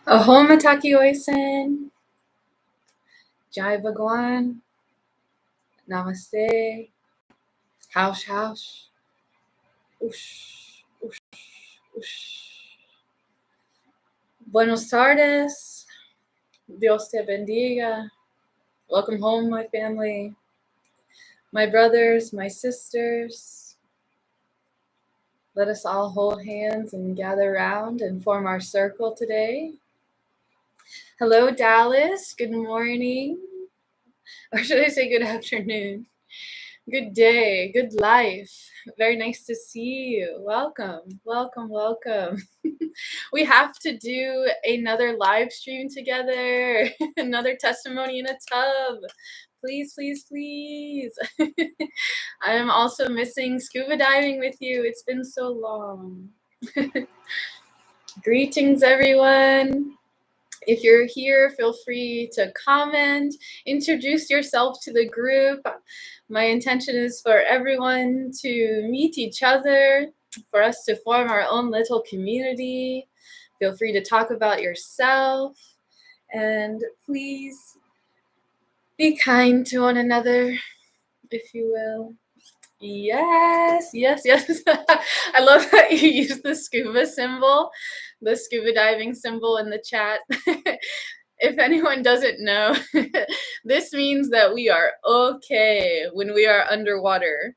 Aho MITAKUYE OYSAIN. Jai Bhagwan. Namaste. Haush haush. Ush. Ush. Ush. Buenos tardes. Dios te bendiga. Welcome home, my family. My brothers, my sisters. Let us all hold hands and gather around and form our circle today. Hello, Dallas. Good morning. Or should I say good afternoon? Good day, good life. Very nice to see you. Welcome, welcome, welcome. We have to do another live stream together, another testimony in a tub. Please, please, please. I am also missing scuba diving with you. It's been so long. Greetings, everyone. If you're here, feel free to comment, introduce yourself to the group. My intention is for everyone to meet each other, for us to form our own little community. Feel free to talk about yourself, and please be kind to one another, if you will. Yes, yes, yes. I love that you use the scuba symbol, the scuba diving symbol in the chat. If anyone doesn't know, this means that we are okay when we are underwater.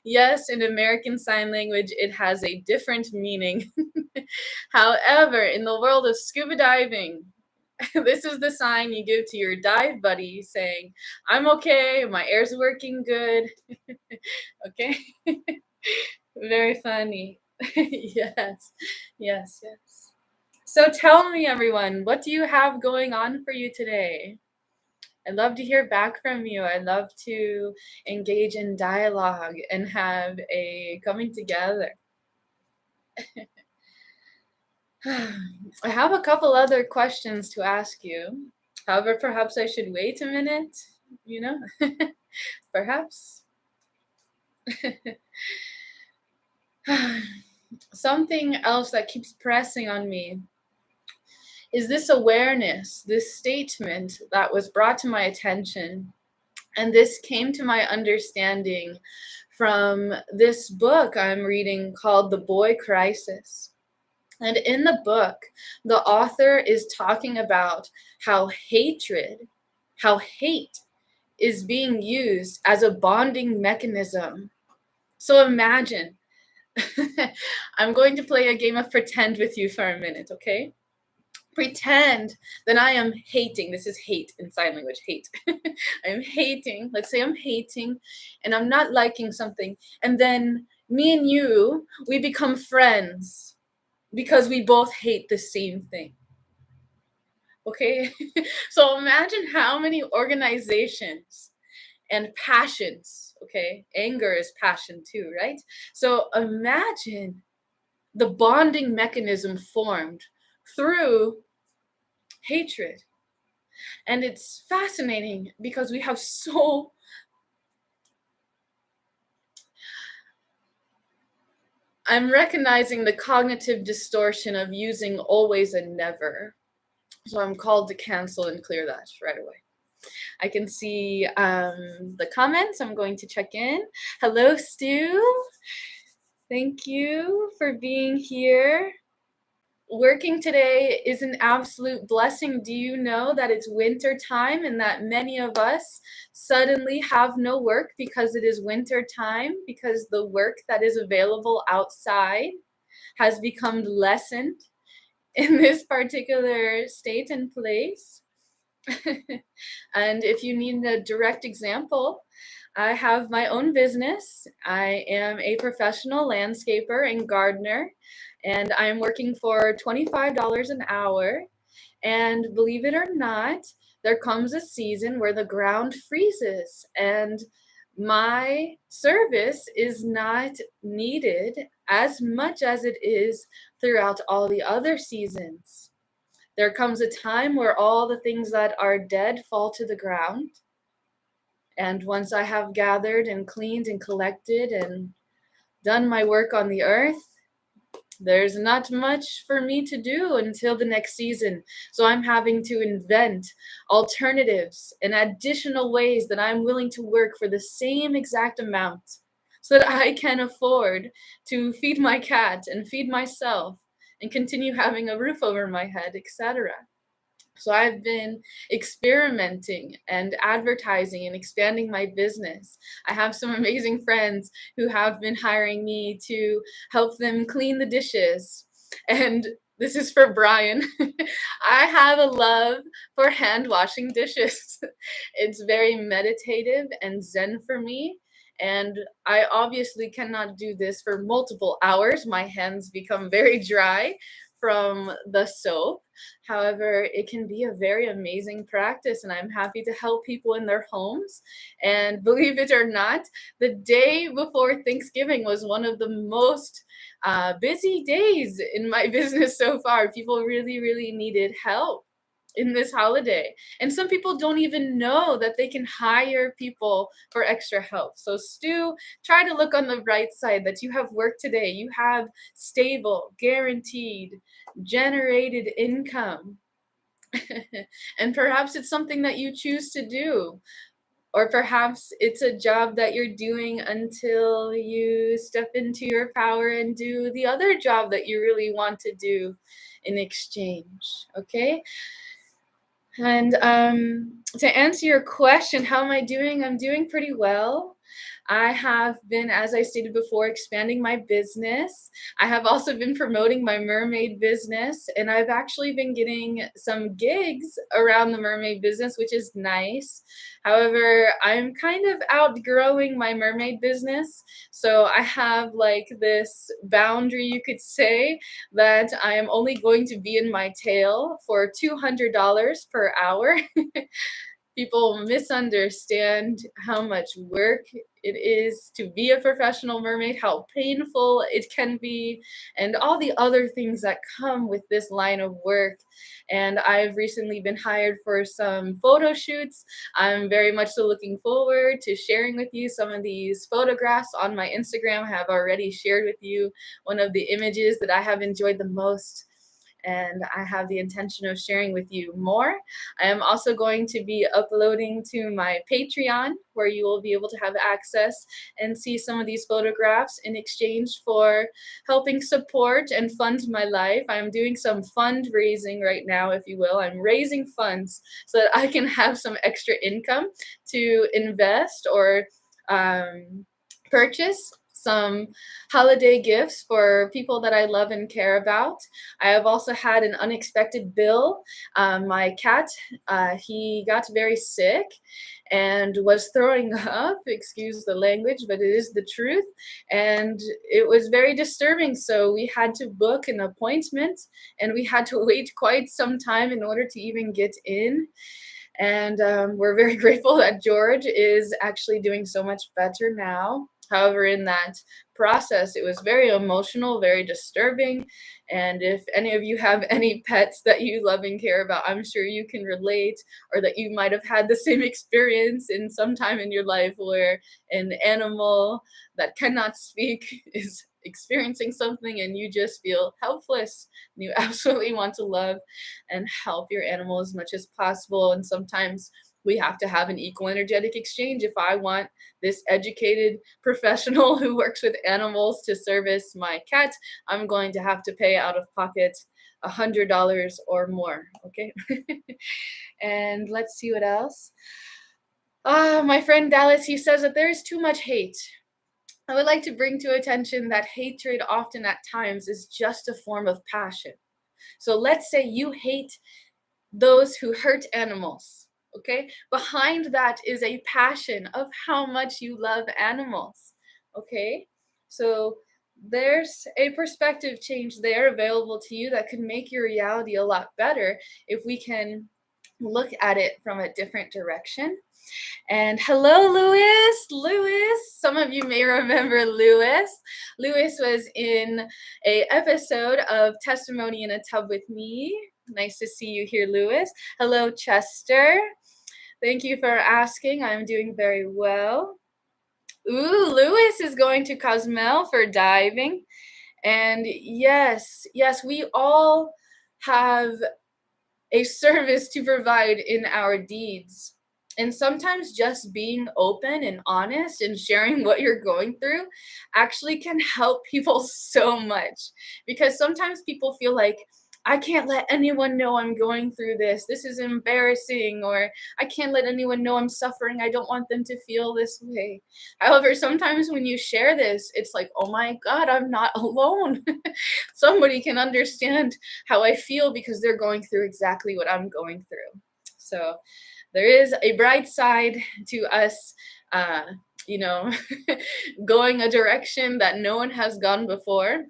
Yes, in American Sign Language, it has a different meaning. However, in the world of scuba diving, this is the sign you give to your dive buddy saying, I'm okay, my air's working good. Okay? Very funny. Yes, yes, yes. So tell me, everyone, what do you have going on for you today? I'd love to hear back from you. I'd love to engage in dialogue and have a coming together. I have a couple other questions to ask you. However, perhaps I should wait a minute, you know? Perhaps. Something else that keeps pressing on me is this awareness, this statement that was brought to my attention. And this came to my understanding from this book I'm reading called The Boy Crisis. And in the book, the author is talking about how hate is being used as a bonding mechanism. So imagine, I'm going to play a game of pretend with you for a minute, okay? Pretend that I am hating. This is hate in sign language, hate. I'm hating. Let's say I'm hating and I'm not liking something. And then me and you, we become friends because we both hate the same thing. Okay? So imagine how many organizations and passions, okay? Anger is passion too, right? So imagine the bonding mechanism formed through hatred. And it's fascinating because we have I'm recognizing the cognitive distortion of using always and never. So I'm called to cancel and clear that right away. I can see the comments. I'm going to check in. Hello, Stu. Thank you for being here. Working today is an absolute blessing. Do you know that it's winter time and that many of us suddenly have no work because it is winter time, because the work that is available outside has become lessened in this particular state and place? And if you need a direct example, I have my own business. I am a professional landscaper and gardener, and I'm working for $25 an hour. And believe it or not, there comes a season where the ground freezes and my service is not needed as much as it is throughout all the other seasons. There comes a time where all the things that are dead fall to the ground. And once I have gathered and cleaned and collected and done my work on the earth, there's not much for me to do until the next season. So I'm having to invent alternatives and additional ways that I'm willing to work for the same exact amount so that I can afford to feed my cat and feed myself and continue having a roof over my head, etc. So I've been experimenting and advertising and expanding my business. I have some amazing friends who have been hiring me to help them clean the dishes. And this is for Brian. I have a love for hand washing dishes. It's very meditative and zen for me. And I obviously cannot do this for multiple hours. My hands become very dry from the soap. However, it can be a very amazing practice, and I'm happy to help people in their homes. And believe it or not, the day before Thanksgiving was one of the most busy days in my business so far. People really, really needed help in this holiday. And some people don't even know that they can hire people for extra help. So, Stu, try to look on the right side that you have work today. You have stable, guaranteed, generated income. And perhaps it's something that you choose to do. Or perhaps it's a job that you're doing until you step into your power and do the other job that you really want to do in exchange. Okay? And to answer your question, how am I doing? I'm doing pretty well. I have been, as I stated before, expanding my business. I have also been promoting my mermaid business, and I've actually been getting some gigs around the mermaid business, which is nice. However, I'm kind of outgrowing my mermaid business. So I have like this boundary, you could say, that I am only going to be in my tail for $200 per hour. People misunderstand how much work it is to be a professional mermaid, how painful it can be, and all the other things that come with this line of work. And I've recently been hired for some photo shoots. I'm very much so looking forward to sharing with you some of these photographs on my Instagram. I have already shared with you one of the images that I have enjoyed the most, and I have the intention of sharing with you more. I am also going to be uploading to my Patreon, where you will be able to have access and see some of these photographs in exchange for helping support and fund my life. I'm doing some fundraising right now, if you will. I'm raising funds so that I can have some extra income to invest or purchase some holiday gifts for people that I love and care about. I have also had an unexpected bill. My cat, he got very sick and was throwing up, excuse the language, but it is the truth. And it was very disturbing. So we had to book an appointment, and we had to wait quite some time in order to even get in. And we're very grateful that George is actually doing so much better now. However, in that process, it was very emotional, very disturbing. And if any of you have any pets that you love and care about, I'm sure you can relate, or that you might have had the same experience in some time in your life where an animal that cannot speak is experiencing something and you just feel helpless. You absolutely want to love and help your animal as much as possible. And sometimes we have to have an equal energetic exchange. If I want this educated professional who works with animals to service my cat, I'm going to have to pay out of pocket $100 or more. Okay. And let's see what else. My friend Dallas, he says that there is too much hate. I would like to bring to attention that hatred often at times is just a form of passion. So let's say you hate those who hurt animals, okay? Behind that is a passion of how much you love animals, okay? So there's a perspective change there available to you that could make your reality a lot better if we can look at it from a different direction. And hello, Lewis. Lewis, some of you may remember Lewis. Lewis was in a episode of Testimony in a Tub with Me. Nice to see you here, Lewis. Hello, Chester. Thank you for asking. I'm doing very well. Ooh, Lewis is going to Cozumel for diving. And yes, yes, we all have a service to provide in our deeds. And sometimes just being open and honest and sharing what you're going through actually can help people so much. Because sometimes people feel like, I can't let anyone know I'm going through this. This is embarrassing, or I can't let anyone know I'm suffering. I don't want them to feel this way. However, sometimes when you share this, it's like, oh my God, I'm not alone. Somebody can understand how I feel because they're going through exactly what I'm going through. So there is a bright side to us, uh, you know, going a direction that no one has gone before.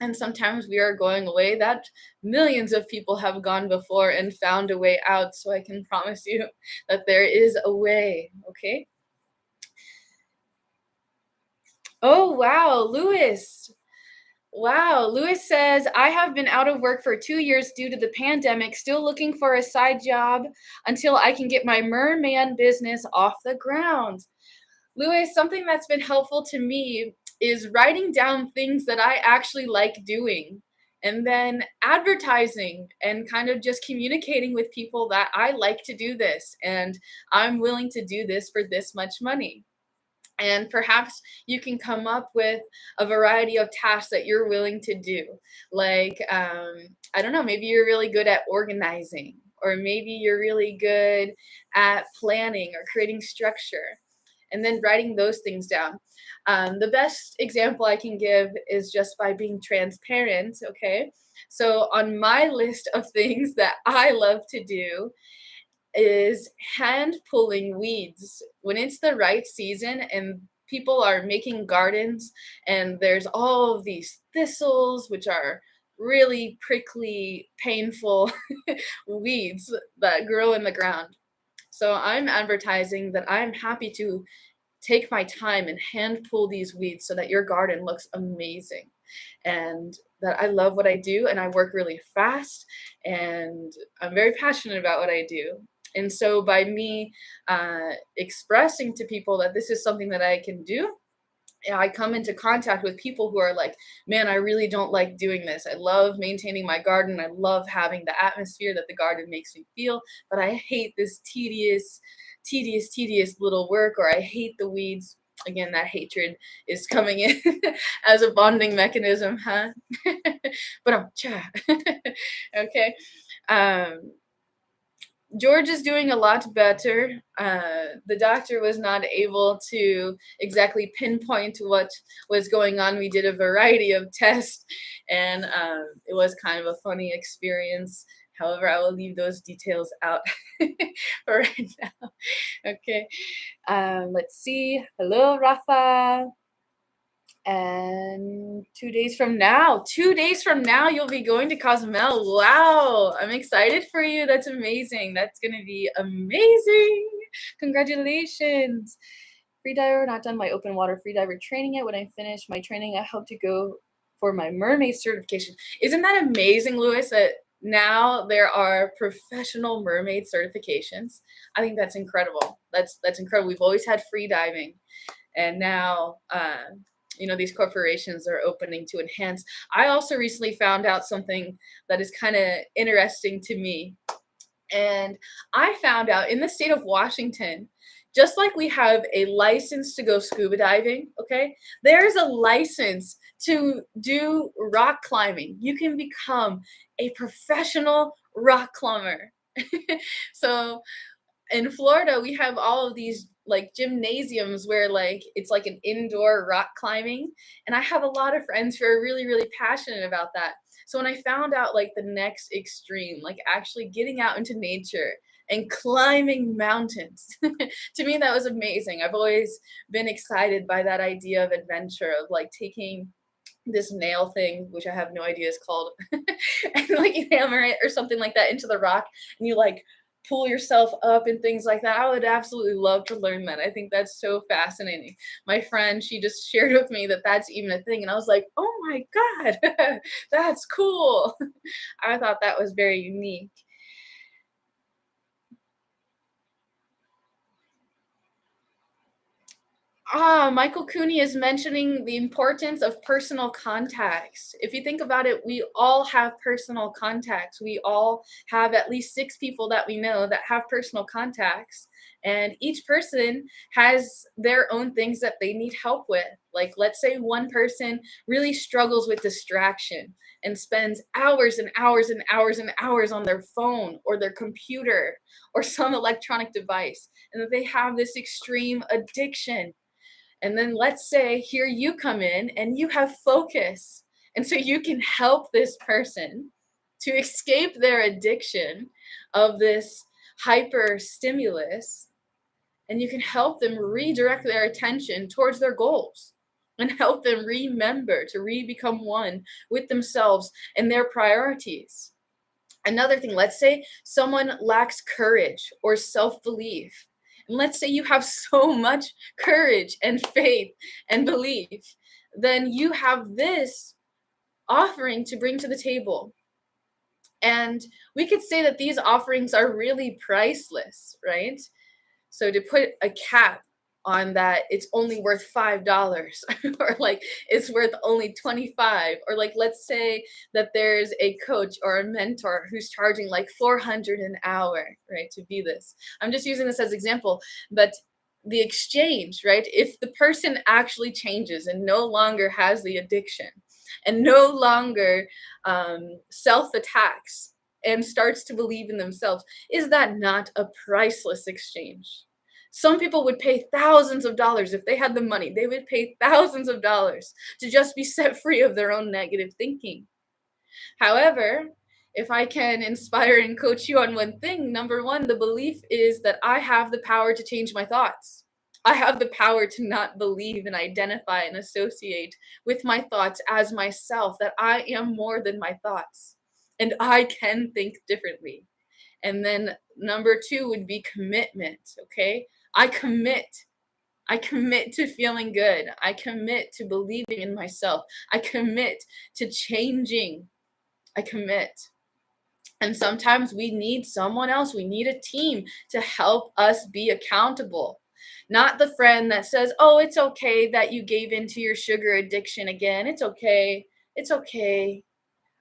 And sometimes we are going a way that millions of people have gone before and found a way out. So I can promise you that there is a way, okay? Oh, wow, Lewis. Wow, Lewis says, I have been out of work for 2 years due to the pandemic, still looking for a side job until I can get my merman business off the ground. Lewis, something that's been helpful to me is writing down things that I actually like doing and then advertising and kind of just communicating with people that I like to do this and I'm willing to do this for this much money. And perhaps you can come up with a variety of tasks that you're willing to do. Like, I don't know, maybe you're really good at organizing, or maybe you're really good at planning or creating structure, and then writing those things down. The best example I can give is just by being transparent, okay? So, on my list of things that I love to do, is hand pulling weeds when it's the right season and people are making gardens and there's all of these thistles which are really prickly, painful weeds that grow in the ground. So I'm advertising that I'm happy to take my time and hand pull these weeds so that your garden looks amazing, and that I love what I do and I work really fast and I'm very passionate about what I do. And so by me expressing to people that this is something that I can do, I come into contact with people who are like, man, I really don't like doing this. I love maintaining my garden. I love having the atmosphere that the garden makes me feel, but I hate this tedious little work, or I hate the weeds. Again, that hatred is coming in as a bonding mechanism, huh? But okay. Um, George is doing a lot better. The doctor was not able to exactly pinpoint what was going on. We did a variety of tests, and it was kind of a funny experience. However, I will leave those details out for right now. Okay. Let's see. Hello, Rafa. And 2 days from now, you'll be going to Cozumel. Wow, I'm excited for you. That's amazing. That's going to be amazing. Congratulations. Freediver, not done my open water freediver training yet. When I finish my training, I hope to go for my mermaid certification. Isn't that amazing, Lewis, that now there are professional mermaid certifications? I think that's incredible. That's incredible. We've always had free diving, and now these corporations are opening to enhance. I also recently found out something that is kind of interesting to me. And I found out in the state of Washington, just like we have a license to go scuba diving, okay, there's a license to do rock climbing. You can become a professional rock climber. So in Florida, we have all of these like gymnasiums where like it's like an indoor rock climbing. And I have a lot of friends who are really, really passionate about that. So when I found out like the next extreme, like actually getting out into nature and climbing mountains, to me, that was amazing. I've always been excited by that idea of adventure, of like taking this nail thing, which I have no idea is called, and like you hammer it or something like that into the rock and you like pull yourself up and things like that. I would absolutely love to learn that. I think that's so fascinating. My friend, she just shared with me that that's even a thing. And I was like, oh my God, that's cool. I thought that was very unique. Michael Cooney is mentioning the importance of personal contacts. If you think about it, we all have personal contacts. We all have at least 6 people that we know that have personal contacts. And each person has their own things that they need help with. Like, let's say one person really struggles with distraction and spends hours and hours and hours and hours on their phone or their computer or some electronic device, and that they have this extreme addiction. And then let's say here you come in and you have focus. And so you can help this person to escape their addiction of this hyper stimulus, and you can help them redirect their attention towards their goals and help them remember to become one with themselves and their priorities. Another thing, let's say someone lacks courage or self-belief. And let's say you have so much courage and faith and belief, then you have this offering to bring to the table. And we could say that these offerings are really priceless, right? So to put a cap on that, it's only worth $5 or like it's worth only 25, or like let's say that there's a coach or a mentor who's charging like 400 an hour, right, to be this. I'm just using this as example, but the exchange, right? If the person actually changes and no longer has the addiction and no longer self-attacks and starts to believe in themselves, is that not a priceless exchange? Some people would pay thousands of dollars if they had the money. They would pay thousands of dollars to just be set free of their own negative thinking. However, if I can inspire and coach you on one thing, number one, the belief is that I have the power to change my thoughts. I have the power to not believe and identify and associate with my thoughts as myself, that I am more than my thoughts and I can think differently. And then number two would be commitment, okay? I commit. I commit to feeling good. I commit to believing in myself. I commit to changing. I commit. And sometimes we need someone else. We need a team to help us be accountable. Not the friend that says, oh, it's okay that you gave into your sugar addiction again. It's okay. It's okay.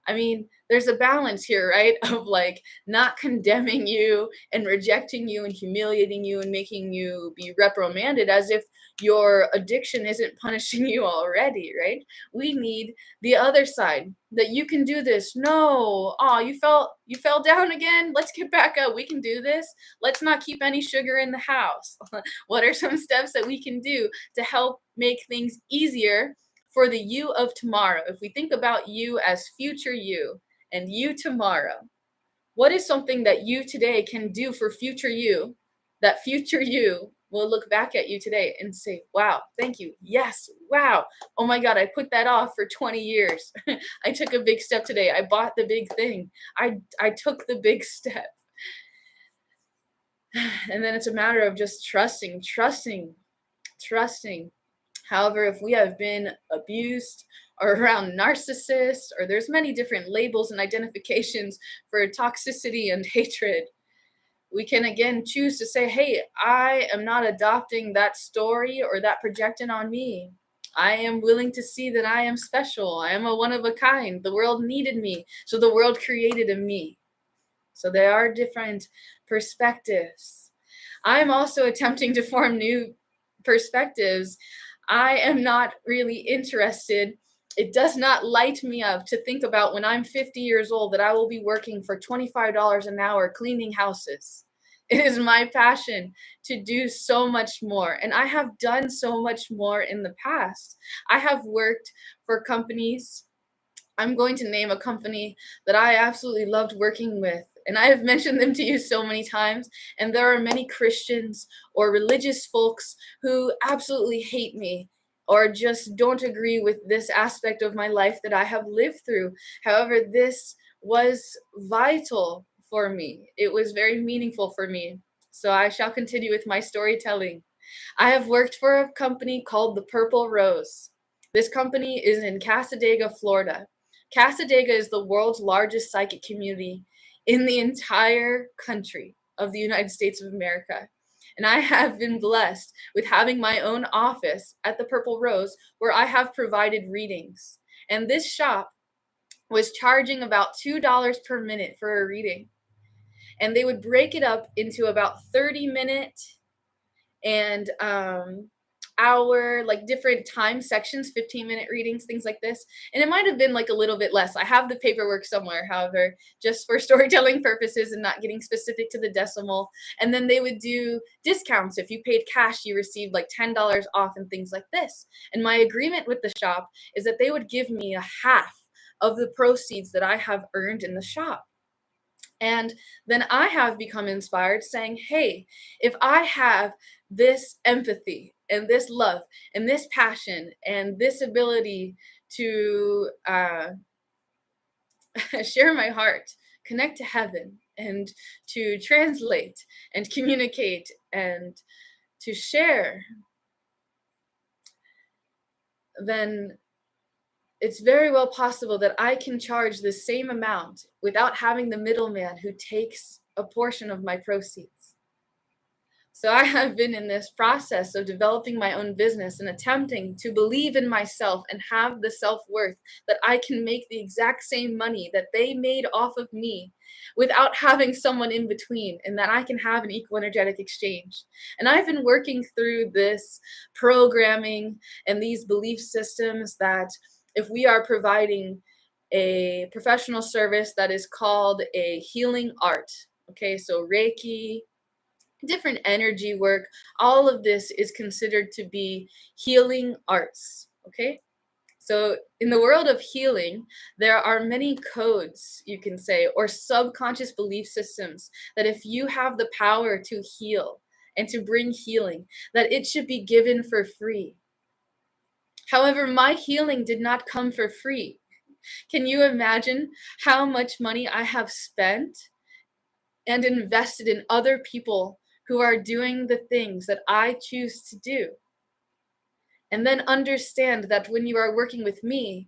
I mean, there's a balance here, right? Of like not condemning you and rejecting you and humiliating you and making you be reprimanded as if your addiction isn't punishing you already, right? We need the other side, that you can do this. No, oh, you fell down again. Let's get back up. We can do this. Let's not keep any sugar in the house. What are some steps that we can do to help make things easier for the you of tomorrow? If we think about you as future you and you tomorrow, what is something that you today can do for future you, that future you will look back at you today and say, wow, thank you. Yes, wow. Oh my God, I put that off for 20 years. I took a big step today. I bought the big thing. I took the big step. And then it's a matter of just trusting. However, if we have been abused or around narcissists, or there's many different labels and identifications for toxicity and hatred, we can again choose to say, hey, I am not adopting that story or that projected on me. I am willing to see that I am special. I am a one of a kind. The world needed me, so the world created a me. So there are different perspectives. I'm also attempting to form new perspectives. I am not really interested. It does not light me up to think about when I'm 50 years old that I will be working for $25 an hour cleaning houses. It is my passion to do so much more. And I have done so much more in the past. I have worked for companies. I'm going to name a company that I absolutely loved working with. And I have mentioned them to you so many times. And there are many Christians or religious folks who absolutely hate me or just don't agree with this aspect of my life that I have lived through. However, this was vital for me. It was very meaningful for me. So I shall continue with my storytelling. I have worked for a company called the Purple Rose. This company is in Cassadaga, Florida. Cassadaga is the world's largest psychic community in the entire country of the United States of America. And I have been blessed with having my own office at the Purple Rose where I have provided readings. And this shop was charging about $2 per minute for a reading. And they would break it up into about 30-minute and hour, like different time sections, 15-minute readings, things like this. And it might have been like a little bit less. I have the paperwork somewhere, however, just for storytelling purposes and not getting specific to the decimal. And then they would do discounts. If you paid cash, you received like $10 off and things like this. And my agreement with the shop is that they would give me a half of the proceeds that I have earned in the shop. And then I have become inspired saying, hey, if I have this empathy and this love and this passion and this ability to share my heart, connect to heaven, and to translate and communicate and to share, then it's very well possible that I can charge the same amount without having the middleman who takes a portion of my proceeds. So I have been in this process of developing my own business and attempting to believe in myself and have the self-worth that I can make the exact same money that they made off of me without having someone in between, and that I can have an equal energetic exchange. And I've been working through this programming and these belief systems that if we are providing a professional service that is called a healing art, okay, so Reiki, different energy work, all of this is considered to be healing arts, okay? So in the world of healing, there are many codes, you can say, or subconscious belief systems that if you have the power to heal and to bring healing, that it should be given for free. However, my healing did not come for free. Can you imagine how much money I have spent and invested in other people who are doing the things that I choose to do? And then understand that when you are working with me,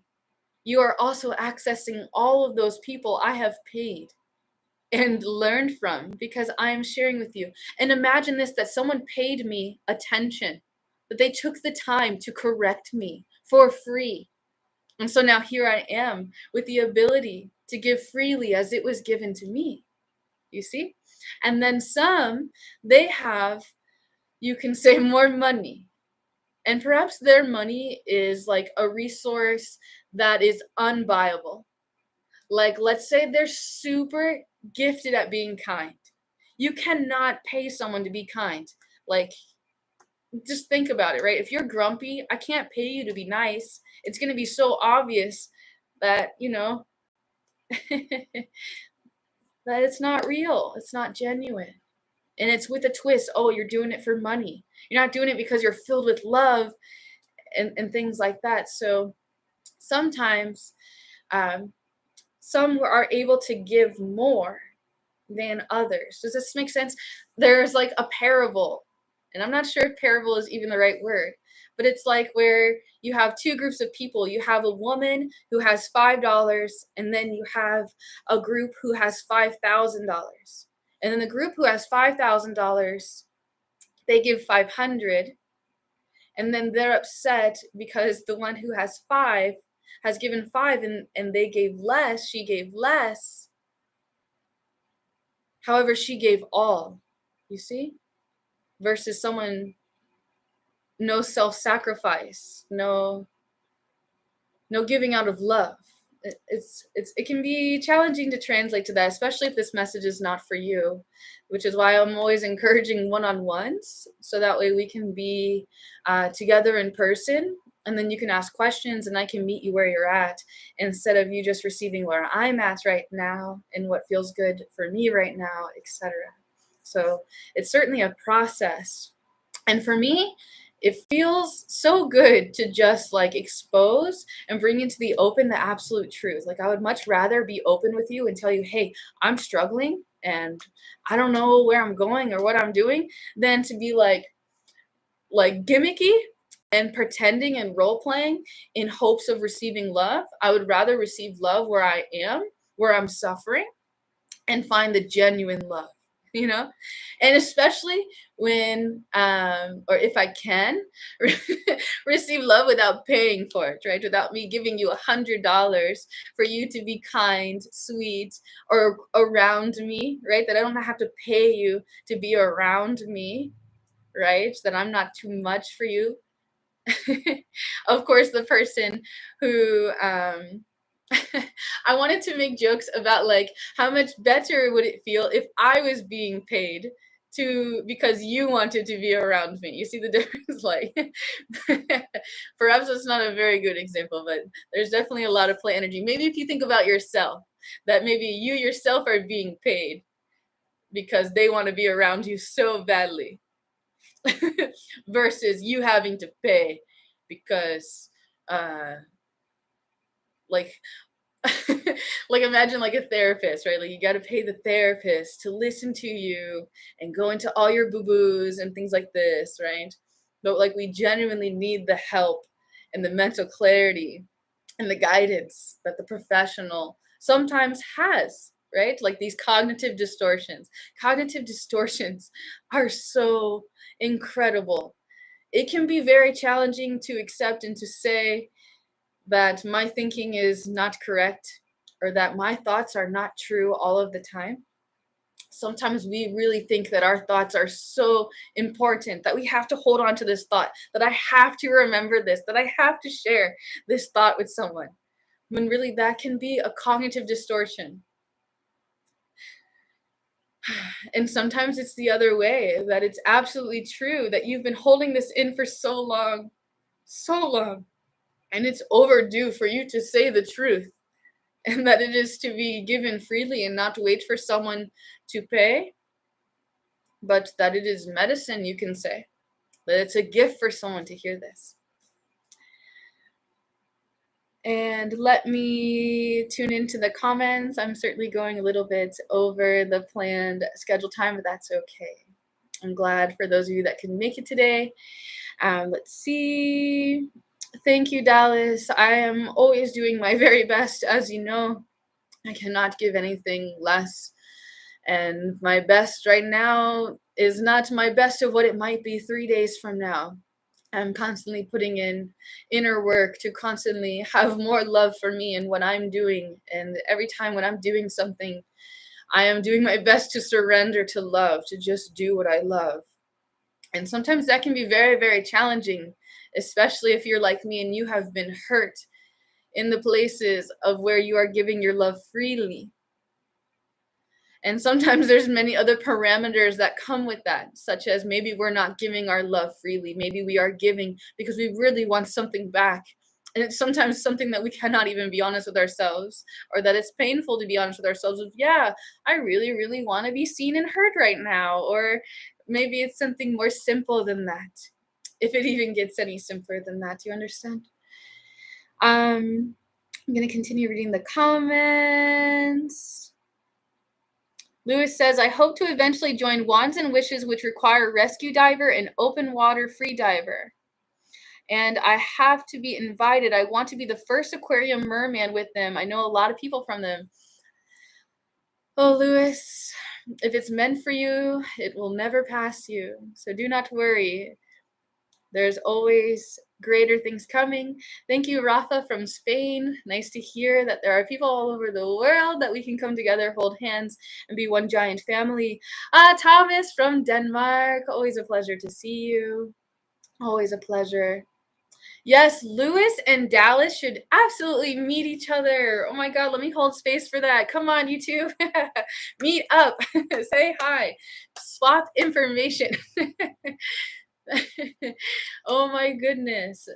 you are also accessing all of those people I have paid and learned from because I am sharing with you. And imagine this, that someone paid me attention, that they took the time to correct me for free. And so now here I am with the ability to give freely as it was given to me. You see? And then some, they have, you can say, more money. And perhaps their money is like a resource that is unbuyable. Like, let's say they're super gifted at being kind. You cannot pay someone to be kind. Like, just think about it, right? If you're grumpy, I can't pay you to be nice. It's going to be so obvious that, that it's not real. It's not genuine. And it's with a twist. Oh, you're doing it for money. You're not doing it because you're filled with love and things like that. So sometimes some are able to give more than others. Does this make sense? There's like a parable, and I'm not sure if parable is even the right word, but it's like where you have two groups of people. You have a woman who has $5, and then you have a group who has $5,000. And then the group who has $5,000, they give 500, and then they're upset because the one who has 5 has given 5 and they gave less, she gave less. However, she gave all, you see? Versus someone, no self-sacrifice, no giving out of love. It can be challenging to translate to that, especially if this message is not for you, which is why I'm always encouraging one-on-ones, so that way we can be together in person, and then you can ask questions and I can meet you where you're at, instead of you just receiving where I'm at right now and what feels good for me right now, etc. So it's certainly a process. And for me, it feels so good to just like expose and bring into the open the absolute truth. Like, I would much rather be open with you and tell you, hey, I'm struggling and I don't know where I'm going or what I'm doing, than to be like gimmicky and pretending and role playing in hopes of receiving love. I would rather receive love where I am, where I'm suffering, and find the genuine love. And especially when, or if I can, receive love without paying for it, right? Without me giving you $100 for you to be kind, sweet, or around me, right? That I don't have to pay you to be around me, right? That I'm not too much for you. Of course, the person who, I wanted to make jokes about like how much better would it feel if I was being paid to because you wanted to be around me. You see the difference? Like, perhaps it's not a very good example, but there's definitely a lot of play energy. Maybe if you think about yourself, that maybe you yourself are being paid because they want to be around you so badly, versus you having to pay because, like, like imagine like a therapist, right? Like you got to pay the therapist to listen to you and go into all your boo-boos and things like this, right? But like we genuinely need the help and the mental clarity and the guidance that the professional sometimes has, right? Like these cognitive distortions. Cognitive distortions are so incredible. It can be very challenging to accept and to say that my thinking is not correct or that my thoughts are not true all of the time. Sometimes we really think that our thoughts are so important that we have to hold on to this thought, that I have to remember this, that I have to share this thought with someone, when really that can be a cognitive distortion. And sometimes it's the other way, that it's absolutely true that you've been holding this in for so long, and it's overdue for you to say the truth, and that it is to be given freely and not to wait for someone to pay, but that it is medicine, you can say. That it's a gift for someone to hear this. And let me tune into the comments. I'm certainly going a little bit over the planned scheduled time, but that's okay. I'm glad for those of you that can make it today. Let's see. Thank you, Dallas. I am always doing my very best. As you know, I cannot give anything less. And my best right now is not my best of what it might be 3 days from now. I'm constantly putting in inner work to constantly have more love for me and what I'm doing. And every time when I'm doing something, I am doing my best to surrender to love, to just do what I love. And sometimes that can be very, very challenging, especially if you're like me and you have been hurt in the places of where you are giving your love freely. And sometimes there's many other parameters that come with that, such as maybe we're not giving our love freely. Maybe we are giving because we really want something back. And it's sometimes something that we cannot even be honest with ourselves, or that it's painful to be honest with ourselves with, yeah, I really, really want to be seen and heard right now. Or maybe it's something more simple than that. If it even gets any simpler than that, do you understand? I'm going to continue reading the comments. Lewis says, I hope to eventually join Wands and Wishes, which require rescue diver and open water free diver. And I have to be invited. I want to be the first aquarium merman with them. I know a lot of people from them. Oh, Lewis, if it's meant for you, it will never pass you. So do not worry. There's always greater things coming. Thank you, Rafa from Spain. Nice to hear that there are people all over the world that we can come together, hold hands, and be one giant family. Thomas from Denmark. Always a pleasure to see you. Always a pleasure. Yes, Lewis and Dallas should absolutely meet each other. Oh my God, let me hold space for that. Come on, you two. Meet up. Say hi. Swap information. Oh my goodness.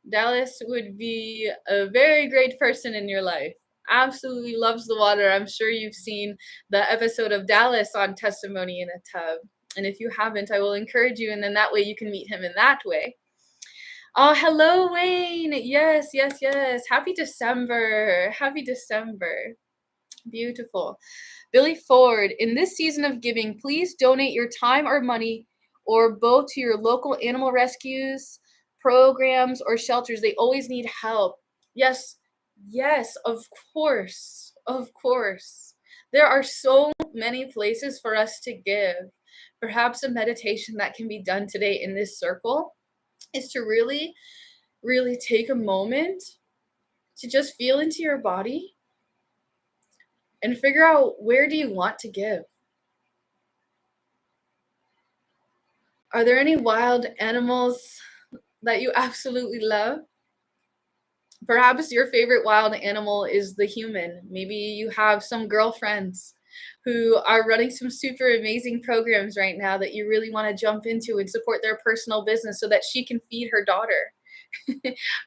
Dallas would be a very great person in your life. Absolutely loves the water. I'm sure you've seen the episode of Dallas on Testimony in a Tub. And if you haven't, I will encourage you. And then that way you can meet him in that way. Oh, hello, Wayne. Yes, yes, yes. Happy December. Happy December. Beautiful. Billy Ford, in this season of giving, please donate your time or money or both to your local animal rescues, programs, or shelters. They always need help. Yes, yes, of course. Of course. There are so many places for us to give. Perhaps a meditation that can be done today in this circle is to really, really take a moment to just feel into your body and figure out, where do you want to give? Are there any wild animals that you absolutely love? Perhaps your favorite wild animal is the human. Maybe you have some girlfriends who are running some super amazing programs right now that you really want to jump into and support their personal business so that she can feed her daughter.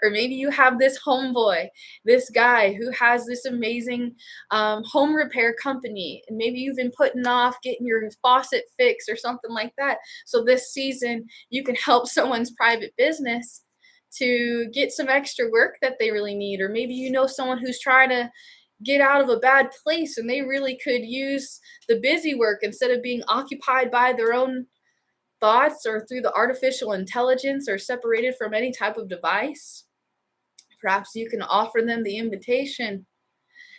Or maybe you have this homeboy, this guy who has this amazing home repair company, and maybe you've been putting off getting your faucet fixed or something like that. So this season, you can help someone's private business to get some extra work that they really need. Or maybe you know someone who's trying to get out of a bad place and they really could use the busy work instead of being occupied by their own thoughts or through the artificial intelligence or separated from any type of device. Perhaps you can offer them the invitation,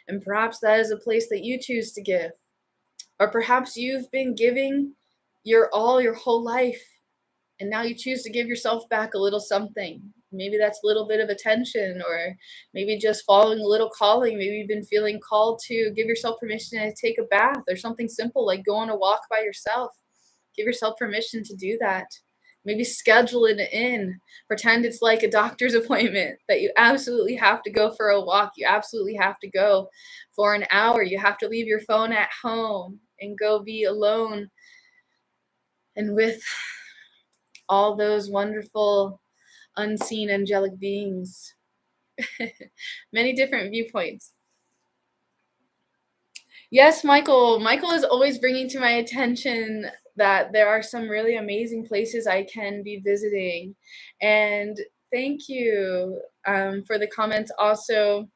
and perhaps that is a place that you choose to give. Or perhaps you've been giving your all your whole life, and now you choose to give yourself back a little something. Maybe that's a little bit of attention, or maybe just following a little calling. Maybe you've been feeling called to give yourself permission to take a bath, or something simple like go on a walk by yourself. Give yourself permission to do that. Maybe schedule it in. Pretend it's like a doctor's appointment that you absolutely have to go for a walk. You absolutely have to go for an hour. You have to leave your phone at home and go be alone and with all those wonderful, unseen angelic beings. Many different viewpoints. Yes, Michael. Michael is always bringing to my attention that there are some really amazing places I can be visiting. And thank you for the comments also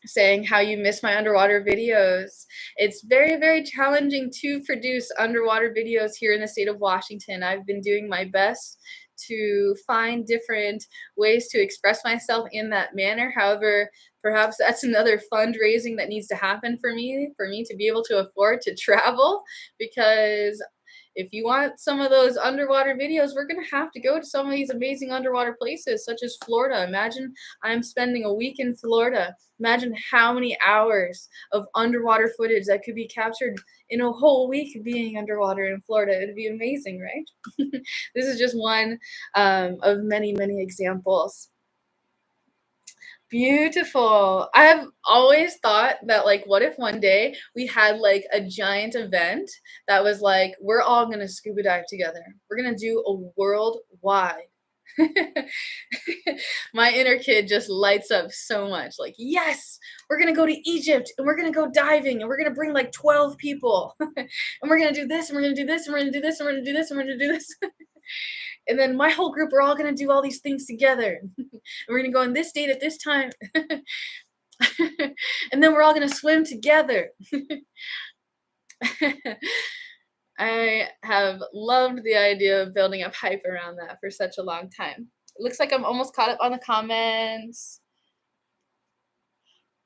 saying how you miss my underwater videos. It's very, very challenging to produce underwater videos here in the state of Washington. I've been doing my best to find different ways to express myself in that manner. However, perhaps that's another fundraising that needs to happen for me to be able to afford to travel, because if you want some of those underwater videos, we're going to have to go to some of these amazing underwater places, such as Florida. Imagine I'm spending a week in Florida. Imagine how many hours of underwater footage that could be captured in a whole week being underwater in Florida. It'd be amazing, right? This is just one of many, many examples. Beautiful. I have always thought that, like, what if one day we had like a giant event that was like, we're all gonna scuba dive together. We're gonna do a worldwide. My inner kid just lights up so much. Like, yes, we're gonna go to Egypt and we're gonna go diving and we're gonna bring like 12 people and we're gonna do this and we're gonna do this and we're gonna do this and we're gonna do this and we're gonna do this. And then my whole group, we're all gonna do all these things together. We're gonna go on this date at this time. And then we're all gonna swim together. I have loved the idea of building up hype around that for such a long time. It looks like I'm almost caught up on the comments.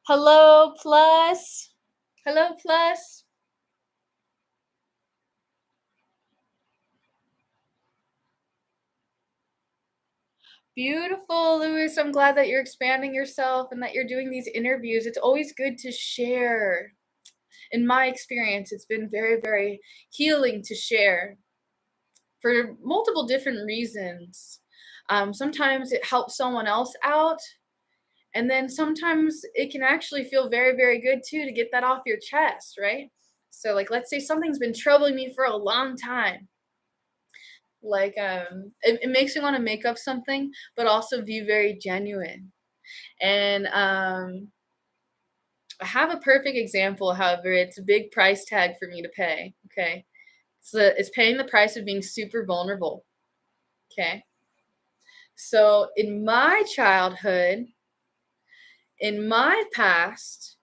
Hello, Plus. Hello, Plus. Beautiful, Louis. I'm glad that you're expanding yourself and that you're doing these interviews. It's always good to share. In my experience, it's been very, very healing to share for multiple different reasons. Sometimes it helps someone else out, and then sometimes it can actually feel very, very good too to get that off your chest, right? So, like, let's say something's been troubling me for a long time. Like, it makes me want to make up something, but also be very genuine. And I have a perfect example, however, it's a big price tag for me to pay, okay? It's paying the price of being super vulnerable, okay? So in my childhood, in my past,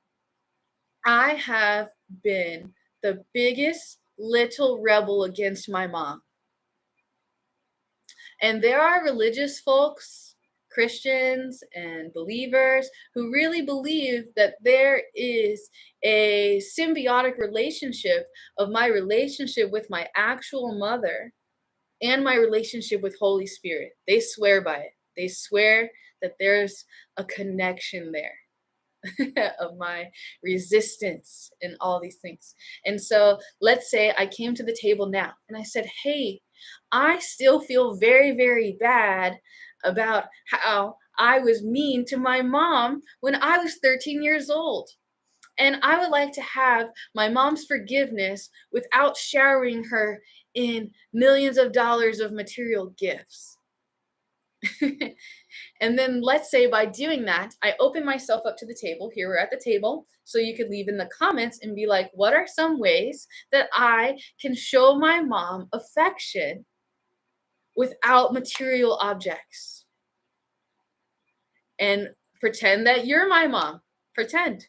I have been the biggest little rebel against my mom. And there are religious folks, Christians and believers who really believe that there is a symbiotic relationship of my relationship with my actual mother and my relationship with Holy Spirit. They swear by it. They swear that there's a connection there of my resistance and all these things. And so let's say I came to the table now and I said, hey, I still feel very, very bad about how I was mean to my mom when I was 13 years old. And I would like to have my mom's forgiveness without showering her in millions of dollars of material gifts. And then let's say by doing that, I open myself up to the table. Here we're at the table. So you could leave in the comments and be like, what are some ways that I can show my mom affection without material objects? And pretend that you're my mom. Pretend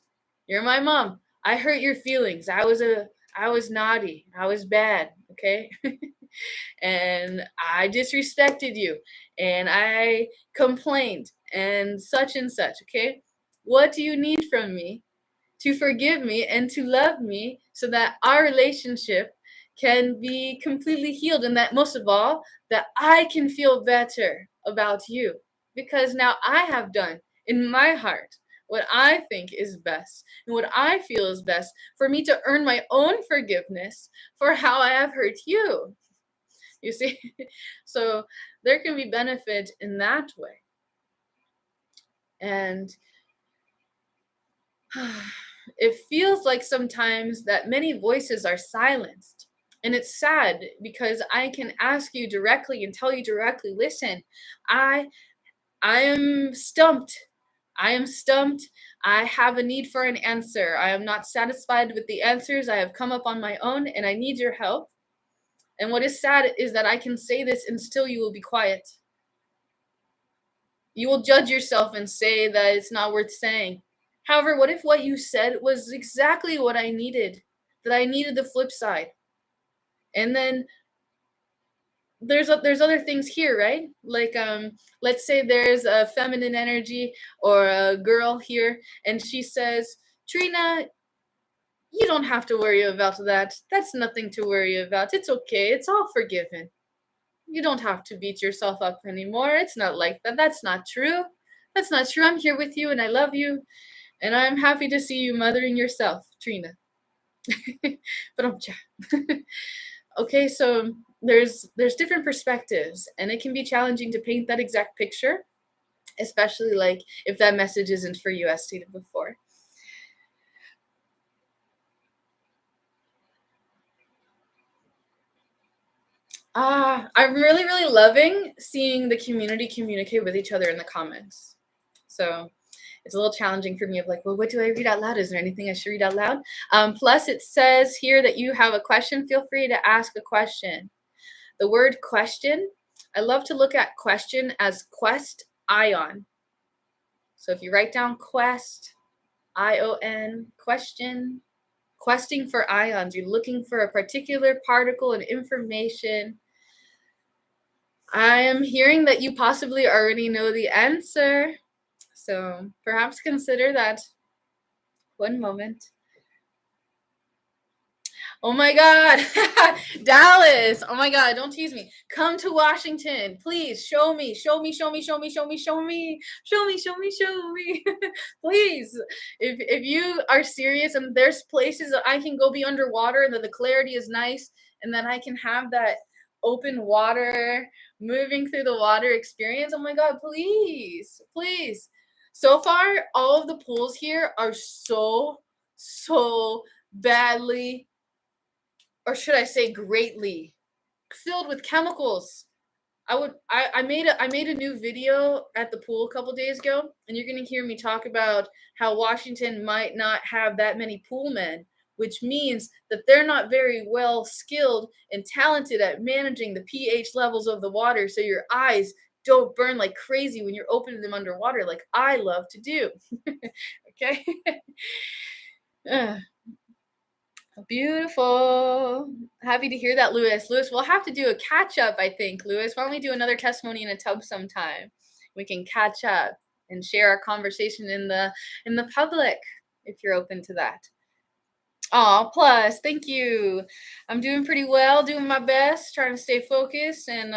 you're my mom. I hurt your feelings. I was naughty. I was bad. Okay. And I disrespected you and I complained and such, okay? What do you need from me to forgive me and to love me so that our relationship can be completely healed, and that most of all, that I can feel better about you because now I have done in my heart what I think is best and what I feel is best for me to earn my own forgiveness for how I have hurt you. You see? So there can be benefit in that way. And it feels like sometimes that many voices are silenced. And it's sad because I can ask you directly and tell you directly, listen, I am stumped. I am stumped. I have a need for an answer. I am not satisfied with the answers I have come up on my own, and I need your help. And what is sad is that I can say this and still you will be quiet. You will judge yourself and say that it's not worth saying. However, what if what you said was exactly what I needed? That I needed the flip side. And then there's other things here, right? Like let's say there's a feminine energy or a girl here and she says, Trina, you don't have to worry about that. That's nothing to worry about. It's okay. It's all forgiven. You don't have to beat yourself up anymore. It's not like that. That's not true. That's not true. I'm here with you and I love you. And I'm happy to see you mothering yourself, Trina. But I'm okay, so there's different perspectives and it can be challenging to paint that exact picture, especially like if that message isn't for you as stated before. I'm really, really loving seeing the community communicate with each other in the comments. So it's a little challenging for me of like, well, what do I read out loud? Is there anything I should read out loud? Plus, it says here that you have a question. Feel free to ask a question. The word question, I love to look at question as quest ion. So if you write down quest, I-O-N, question, questing for ions, you're looking for a particular particle and information. I am hearing that you possibly already know the answer. So perhaps consider that. One moment. Oh my God, Dallas. Oh my God, don't tease me. Come to Washington, please. Show me. Please. If you are serious and there's places that I can go be underwater and that the clarity is nice and then I can have that open water, moving through the water experience. Oh my God, please. So far, all of the pools here are so badly, or should I say greatly, filled with chemicals. I made a new video at the pool a couple days ago, and you're gonna hear me talk about how Washington might not have that many pool men, which means that they're not very well skilled and talented at managing the pH levels of the water so your eyes don't burn like crazy when you're opening them underwater like I love to do. Okay? Beautiful. Happy to hear that, Lewis. Lewis, we'll have to do a catch up, I think. Lewis, why don't we do another testimony in a tub sometime? we can catch up and share our conversation in the public if you're open to that. Oh, plus, thank you. I'm doing pretty well, doing my best, trying to stay focused and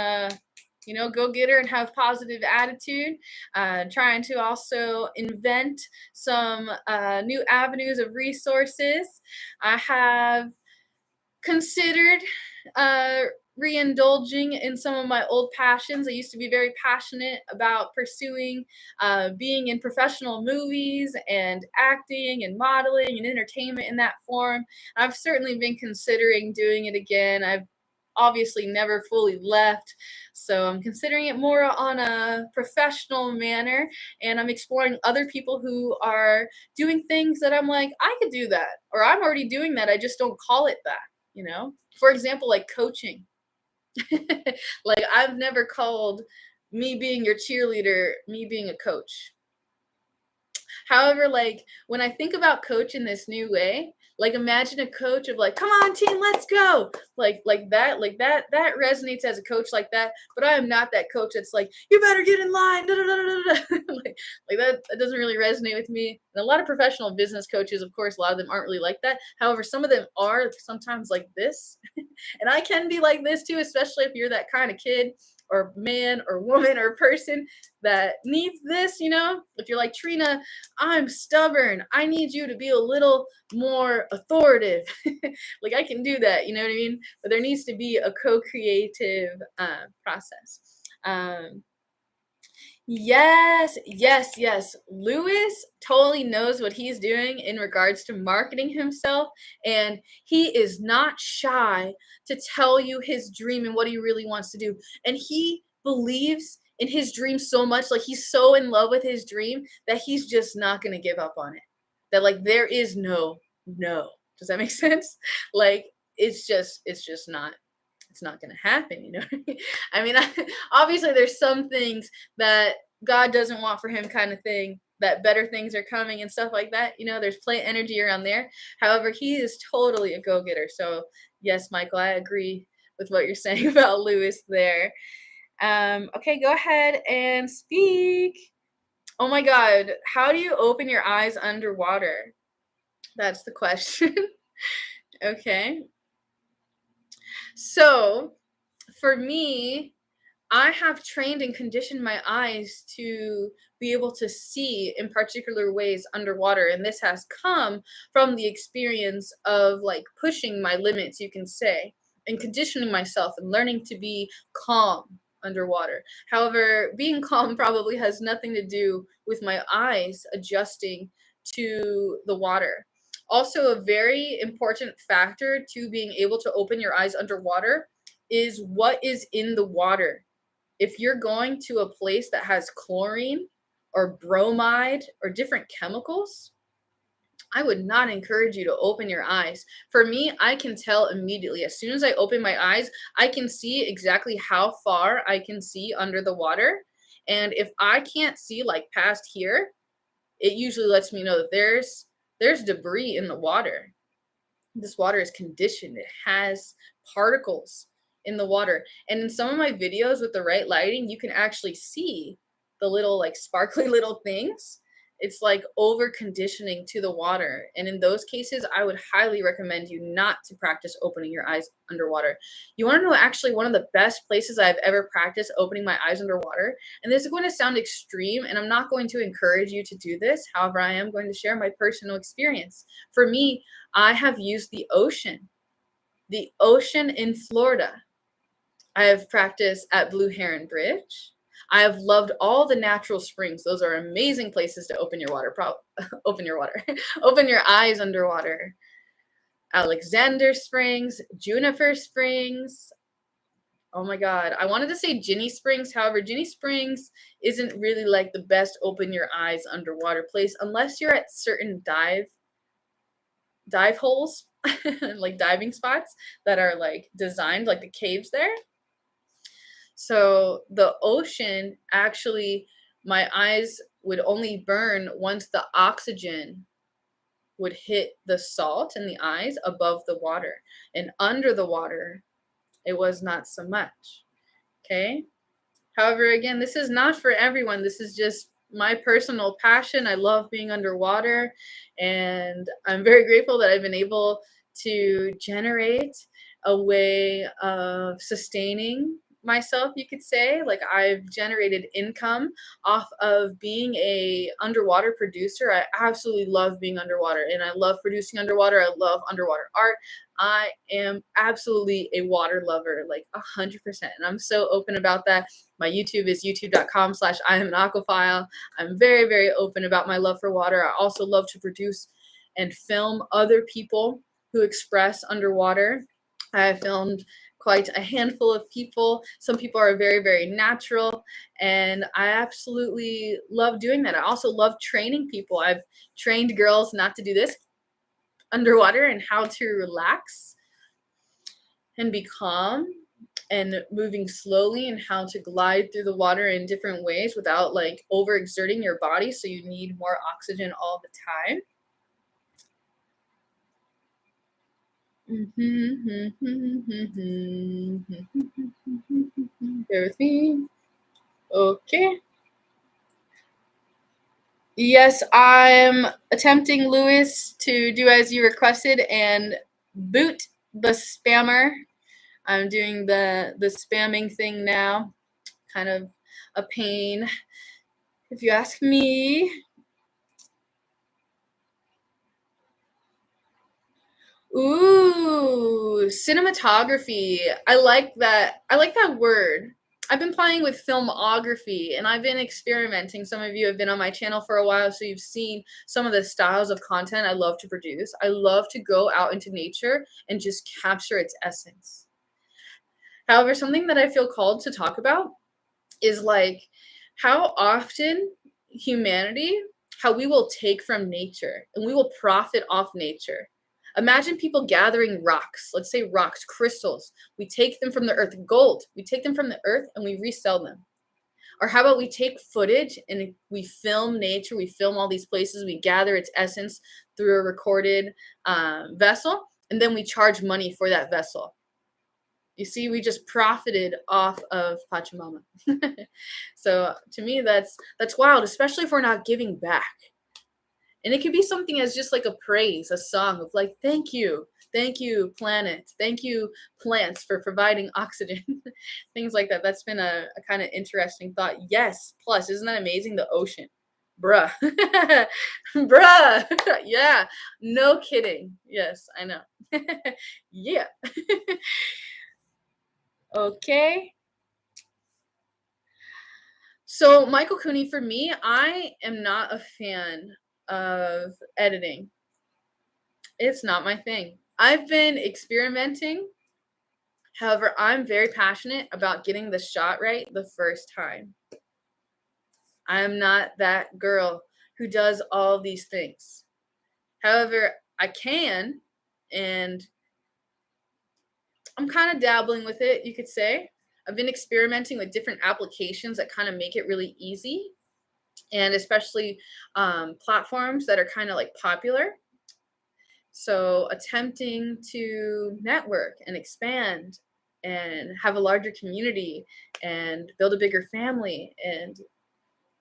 go get her and have positive attitude. Trying to also invent some new avenues of resources. I have considered uh, reindulging in some of my old passions. I used to be very passionate about pursuing being in professional movies and acting and modeling and entertainment in that form. I've certainly been considering doing it again. I've obviously never fully left, so I'm considering it more on a professional manner, and I'm exploring other people who are doing things that I'm like, I could do that, or I'm already doing that, I just don't call it that. For example, like coaching. Like, I've never called me being your cheerleader me being a coach. However, like, when I think about coach in this new way, like, imagine a coach of like, come on team, let's go. Like that resonates as a coach like that. But I am not that coach that's like, you better get in line. Da, da, da, da, da. like that doesn't really resonate with me. And a lot of professional business coaches, of course, a lot of them aren't really like that. However, some of them are sometimes like this. And I can be like this too, especially if you're that kind of kid or man or woman or person that needs this. If you're like, Trina, I'm stubborn, I need you to be a little more authoritative. Like, I can do that, you know what I mean? But there needs to be a co-creative process. Yes, yes, yes. Lewis totally knows what he's doing in regards to marketing himself, and he is not shy to tell you his dream and what he really wants to do. And he believes in his dream so much, like he's so in love with his dream that he's just not going to give up on it. That, like, there is no. Does that make sense? Like, it's not going to happen, I mean, obviously there's some things that God doesn't want for him, kind of thing, that better things are coming and stuff like that. There's play energy around there. However, he is totally a go-getter. So yes, Michael, I agree with what you're saying about Lewis there. Okay, go ahead and speak. Oh my God, how do you open your eyes underwater? That's the question. Okay. So for me, I have trained and conditioned my eyes to be able to see in particular ways underwater. And this has come from the experience of like pushing my limits, you can say, and conditioning myself and learning to be calm underwater. However, being calm probably has nothing to do with my eyes adjusting to the water. Also, a very important factor to being able to open your eyes underwater is what is in the water. If you're going to a place that has chlorine or bromide or different chemicals, I would not encourage you to open your eyes. For me, I can tell immediately. As soon as I open my eyes, I can see exactly how far I can see under the water. And if I can't see like past here, it usually lets me know that there's debris in the water. This water is conditioned. It has particles in the water. And in some of my videos with the right lighting, you can actually see the little like sparkly little things. It's like over conditioning to the water. And in those cases, I would highly recommend you not to practice opening your eyes underwater. You want to know actually one of the best places I've ever practiced opening my eyes underwater? And this is going to sound extreme, and I'm not going to encourage you to do this. However, I am going to share my personal experience. For me, I have used the ocean in Florida. I have practiced at Blue Heron Bridge. I have loved all the natural springs. Those are amazing places to open your water. Open your eyes underwater. Alexander Springs, Juniper Springs. Oh my God. I wanted to say Ginny Springs. However, Ginny Springs isn't really like the best open your eyes underwater place unless you're at certain dive holes, like diving spots that are like designed like the caves there. So the ocean, actually, my eyes would only burn once the oxygen would hit the salt in the eyes above the water. And under the water, it was not so much. Okay? However, again, this is not for everyone. This is just my personal passion. I love being underwater, and I'm very grateful that I've been able to generate a way of sustaining myself, you could say. Like, I've generated income off of being a underwater producer. I absolutely love being underwater, and I love producing underwater. I love underwater art. I am absolutely a water lover, like 100%. And I'm so open about that. My YouTube is youtube.com/I am an aquaphile. I'm very, very open about my love for water. I also love to produce and film other people who express underwater. I have filmed quite a handful of people. Some people are very, very natural, and I absolutely love doing that. I also love training people. I've trained girls not to do this underwater and how to relax and be calm and moving slowly, and how to glide through the water in different ways without like overexerting your body, so you need more oxygen all the time. Bear with me. Okay. Yes, I'm attempting, Lewis, to do as you requested and boot the spammer. I'm doing the spamming thing now. Kind of a pain, if you ask me. Ooh, cinematography. I like that. I like that word. I've been playing with filmography, and I've been experimenting. Some of you have been on my channel for a while, so you've seen some of the styles of content I love to produce. I love to go out into nature and just capture its essence. However, something that I feel called to talk about is like how often humanity, how we will take from nature and we will profit off nature. Imagine people gathering rocks, let's say rocks, crystals. We take them from the earth, gold. We take them from the earth and we resell them. Or how about we take footage and we film nature, we film all these places, we gather its essence through a recorded vessel, and then we charge money for that vessel. You see, we just profited off of Pachamama. So to me, that's wild, especially if we're not giving back. And it could be something as just like a praise, a song of like, thank you, planet, thank you, plants, for providing oxygen, things like that. That's been a kind of interesting thought. Yes, plus, isn't that amazing? The ocean, bruh, bruh, yeah, no kidding. Yes, I know. Yeah. Okay. So Michael Cooney, for me, I am not a fan of editing. It's not my thing. I've been experimenting. However, I'm very passionate about getting the shot right the first time. I'm not that girl who does all these things. However, I can, and I'm kind of dabbling with it, you could say. I've been experimenting with different applications that kind of make it really easy, and especially platforms that are kind of like popular. So attempting to network and expand and have a larger community and build a bigger family, and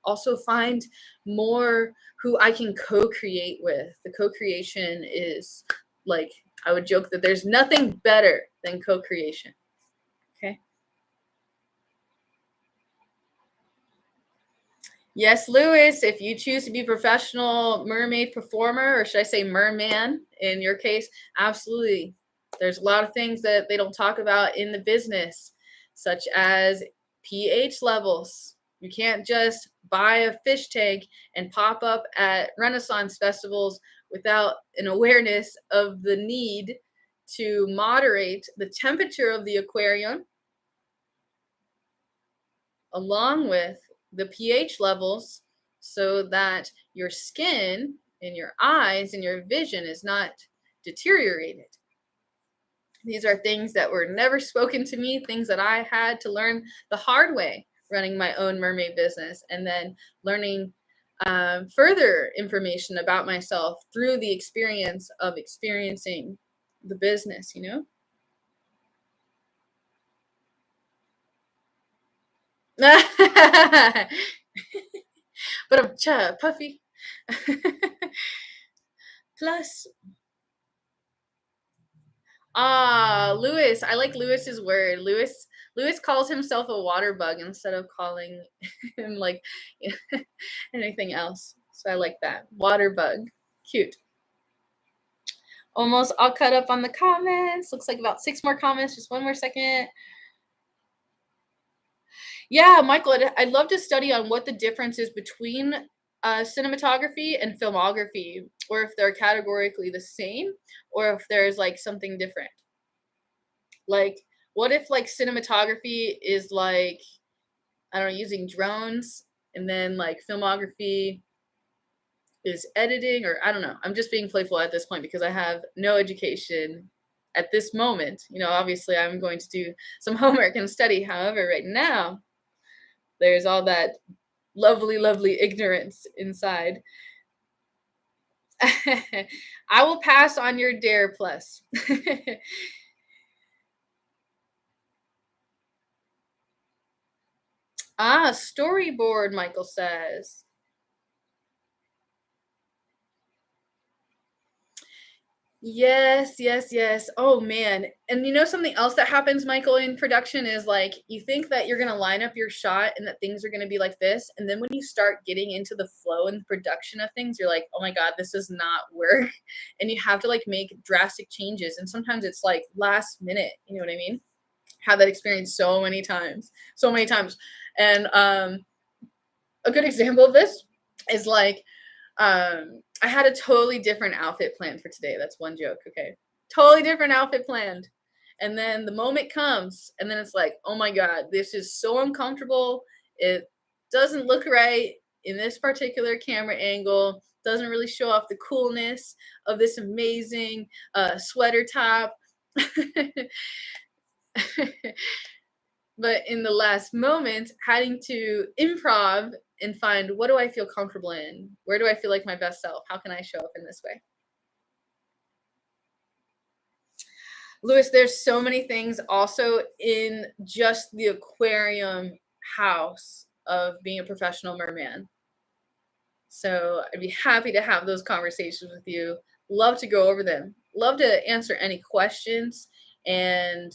also find more who I can co-create with. The co-creation is like, I would joke that there's nothing better than co-creation. Okay. Yes, Lewis, if you choose to be a professional mermaid performer, or should I say merman in your case, absolutely. There's a lot of things that they don't talk about in the business, such as pH levels. You can't just buy a fish tank and pop up at Renaissance festivals without an awareness of the need to moderate the temperature of the aquarium along with the pH levels, so that your skin and your eyes and your vision is not deteriorated. These are things that were never spoken to me, things that I had to learn the hard way running my own mermaid business, and then learning further information about myself through the experience of experiencing the business, you know? But I'm puffy. Plus, Lewis. I like Lewis's word. Lewis calls himself a water bug instead of calling him like anything else. So I like that. Water bug. Cute. Almost all cut up on the comments. Looks like about 6 more comments. Just one more second. Yeah, Michael, I'd love to study on what the difference is between cinematography and filmography, or if they're categorically the same, or if there's like something different. Like, what if like cinematography is like, I don't know, using drones, and then like filmography is editing, or I don't know. I'm just being playful at this point because I have no education at this moment. You know, obviously I'm going to do some homework and study. However, right now, there's all that lovely, lovely ignorance inside. I will pass on your dare plus. Storyboard, Michael says. Yes, yes, yes. Oh man. And you know something else that happens, Michael, in production is like you think that you're gonna line up your shot and that things are gonna be like this, and then when you start getting into the flow and production of things, you're like, oh my god, this does not work. And you have to like make drastic changes. And sometimes it's like last minute, you know what I mean? Had that experience so many times. So many times. And a good example of this is like I had a totally different outfit planned for today. That's one joke, okay? Totally different outfit planned. And then the moment comes, and then it's like, oh my God, this is so uncomfortable. It doesn't look right in this particular camera angle, doesn't really show off the coolness of this amazing sweater top. But in the last moment, having to improv and find what do I feel comfortable in? Where do I feel like my best self? How can I show up in this way? Lewis, there's so many things also in just the aquarium house of being a professional merman. So I'd be happy to have those conversations with you. Love to go over them. Love to answer any questions and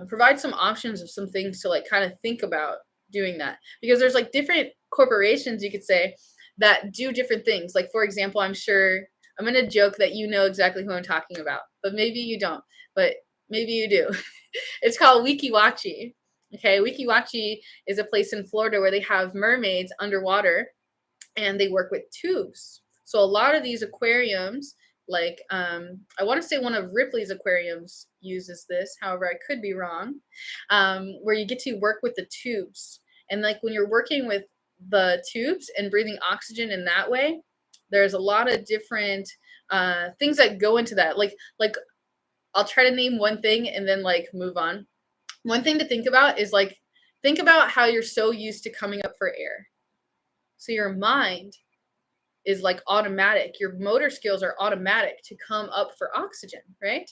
provide some options of some things to like kind of think about doing that, because there's like different corporations, you could say, that do different things. Like for example, I'm sure I'm gonna joke that you know exactly who I'm talking about, but maybe you don't, but maybe you do. It's called Wikiwachi. Okay, Wikiwachi is a place in Florida where they have mermaids underwater and they work with tubes. So a lot of these aquariums, like I want to say one of Ripley's aquariums uses this. However, I could be wrong. Where you get to work with the tubes, and like when you're working with the tubes and breathing oxygen in that way, there's a lot of different things that go into that. Like I'll try to name one thing and then like move on. One thing to think about is like think about how you're so used to coming up for air. So your mind is like automatic. Your motor skills are automatic to come up for oxygen, right?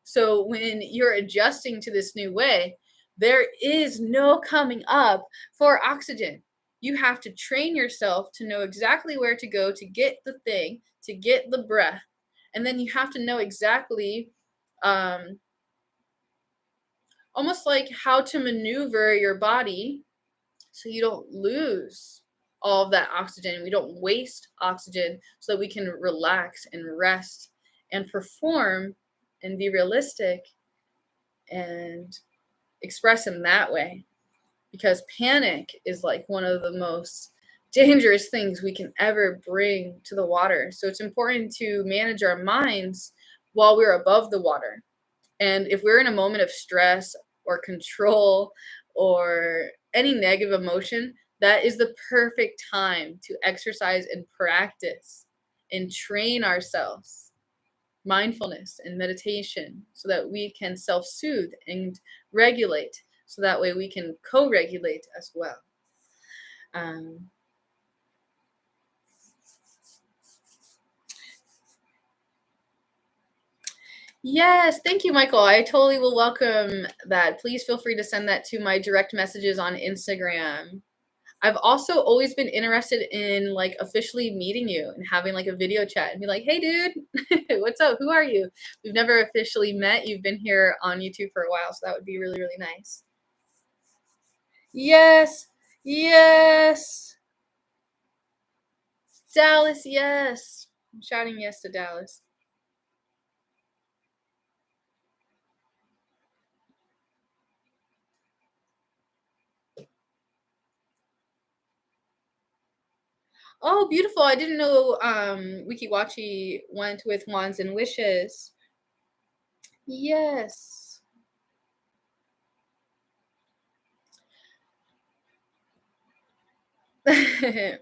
So when you're adjusting to this new way, there is no coming up for oxygen. You have to train yourself to know exactly where to go to get the thing, to get the breath. And then you have to know exactly almost like how to maneuver your body so you don't lose all of that oxygen. We don't waste oxygen so that we can relax and rest and perform and be realistic and express in that way. Because panic is like one of the most dangerous things we can ever bring to the water. So it's important to manage our minds while we're above the water. And if we're in a moment of stress or control or any negative emotion, that is the perfect time to exercise and practice and train ourselves mindfulness and meditation so that we can self-soothe and regulate, so that way we can co-regulate as well. Yes, thank you, Michael. I totally will welcome that. Please feel free to send that to my direct messages on Instagram. I've also always been interested in like officially meeting you and having like a video chat and be like, "Hey dude, what's up? Who are you?" We've never officially met. You've been here on YouTube for a while, so that would be really, really nice. Yes. Yes. Dallas, yes. I'm shouting yes to Dallas. Oh, beautiful. I didn't know Wikiwachi went with Wands and Wishes. Yes.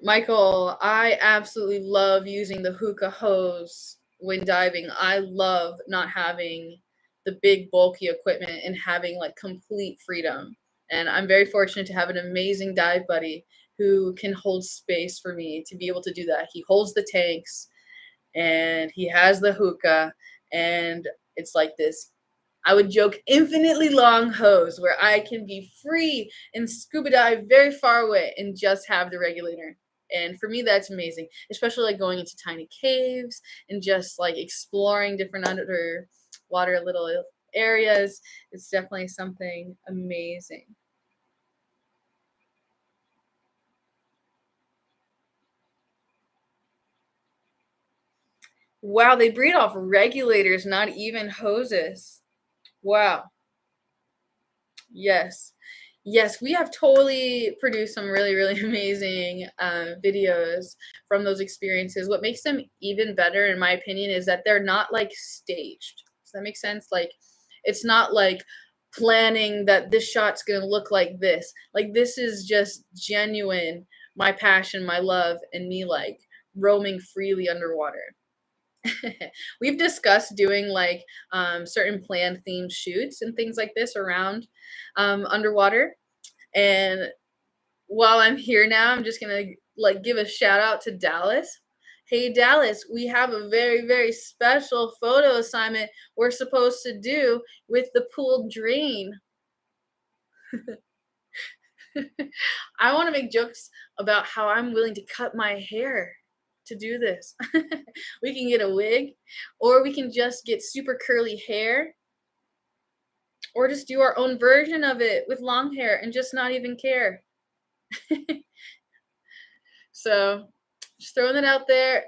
Michael, I absolutely love using the hookah hose when diving. I love not having the big bulky equipment and having like complete freedom. And I'm very fortunate to have an amazing dive buddy who can hold space for me to be able to do that. He holds the tanks and he has the hookah, and it's like this, I would joke, infinitely long hose where I can be free and scuba dive very far away and just have the regulator. And for me, that's amazing, especially like going into tiny caves and just like exploring different underwater little areas. It's definitely something amazing. Wow, they breed off regulators, not even hoses. Wow. Yes. Yes, we have totally produced some really, really amazing videos from those experiences. What makes them even better, in my opinion, is that they're not like staged. Does that make sense? Like, it's not like planning that this shot's gonna look like this. Like, this is just genuine, my passion, my love, and me like roaming freely underwater. We've discussed doing like certain planned themed shoots and things like this around underwater. And while I'm here now, I'm just gonna like give a shout out to Dallas. Hey Dallas, we have a very, very special photo assignment we're supposed to do with the pooled drain. I want to make jokes about how I'm willing to cut my hair to do this. We can get a wig, or we can just get super curly hair, or just do our own version of it with long hair and just not even care. So, just throwing it out there.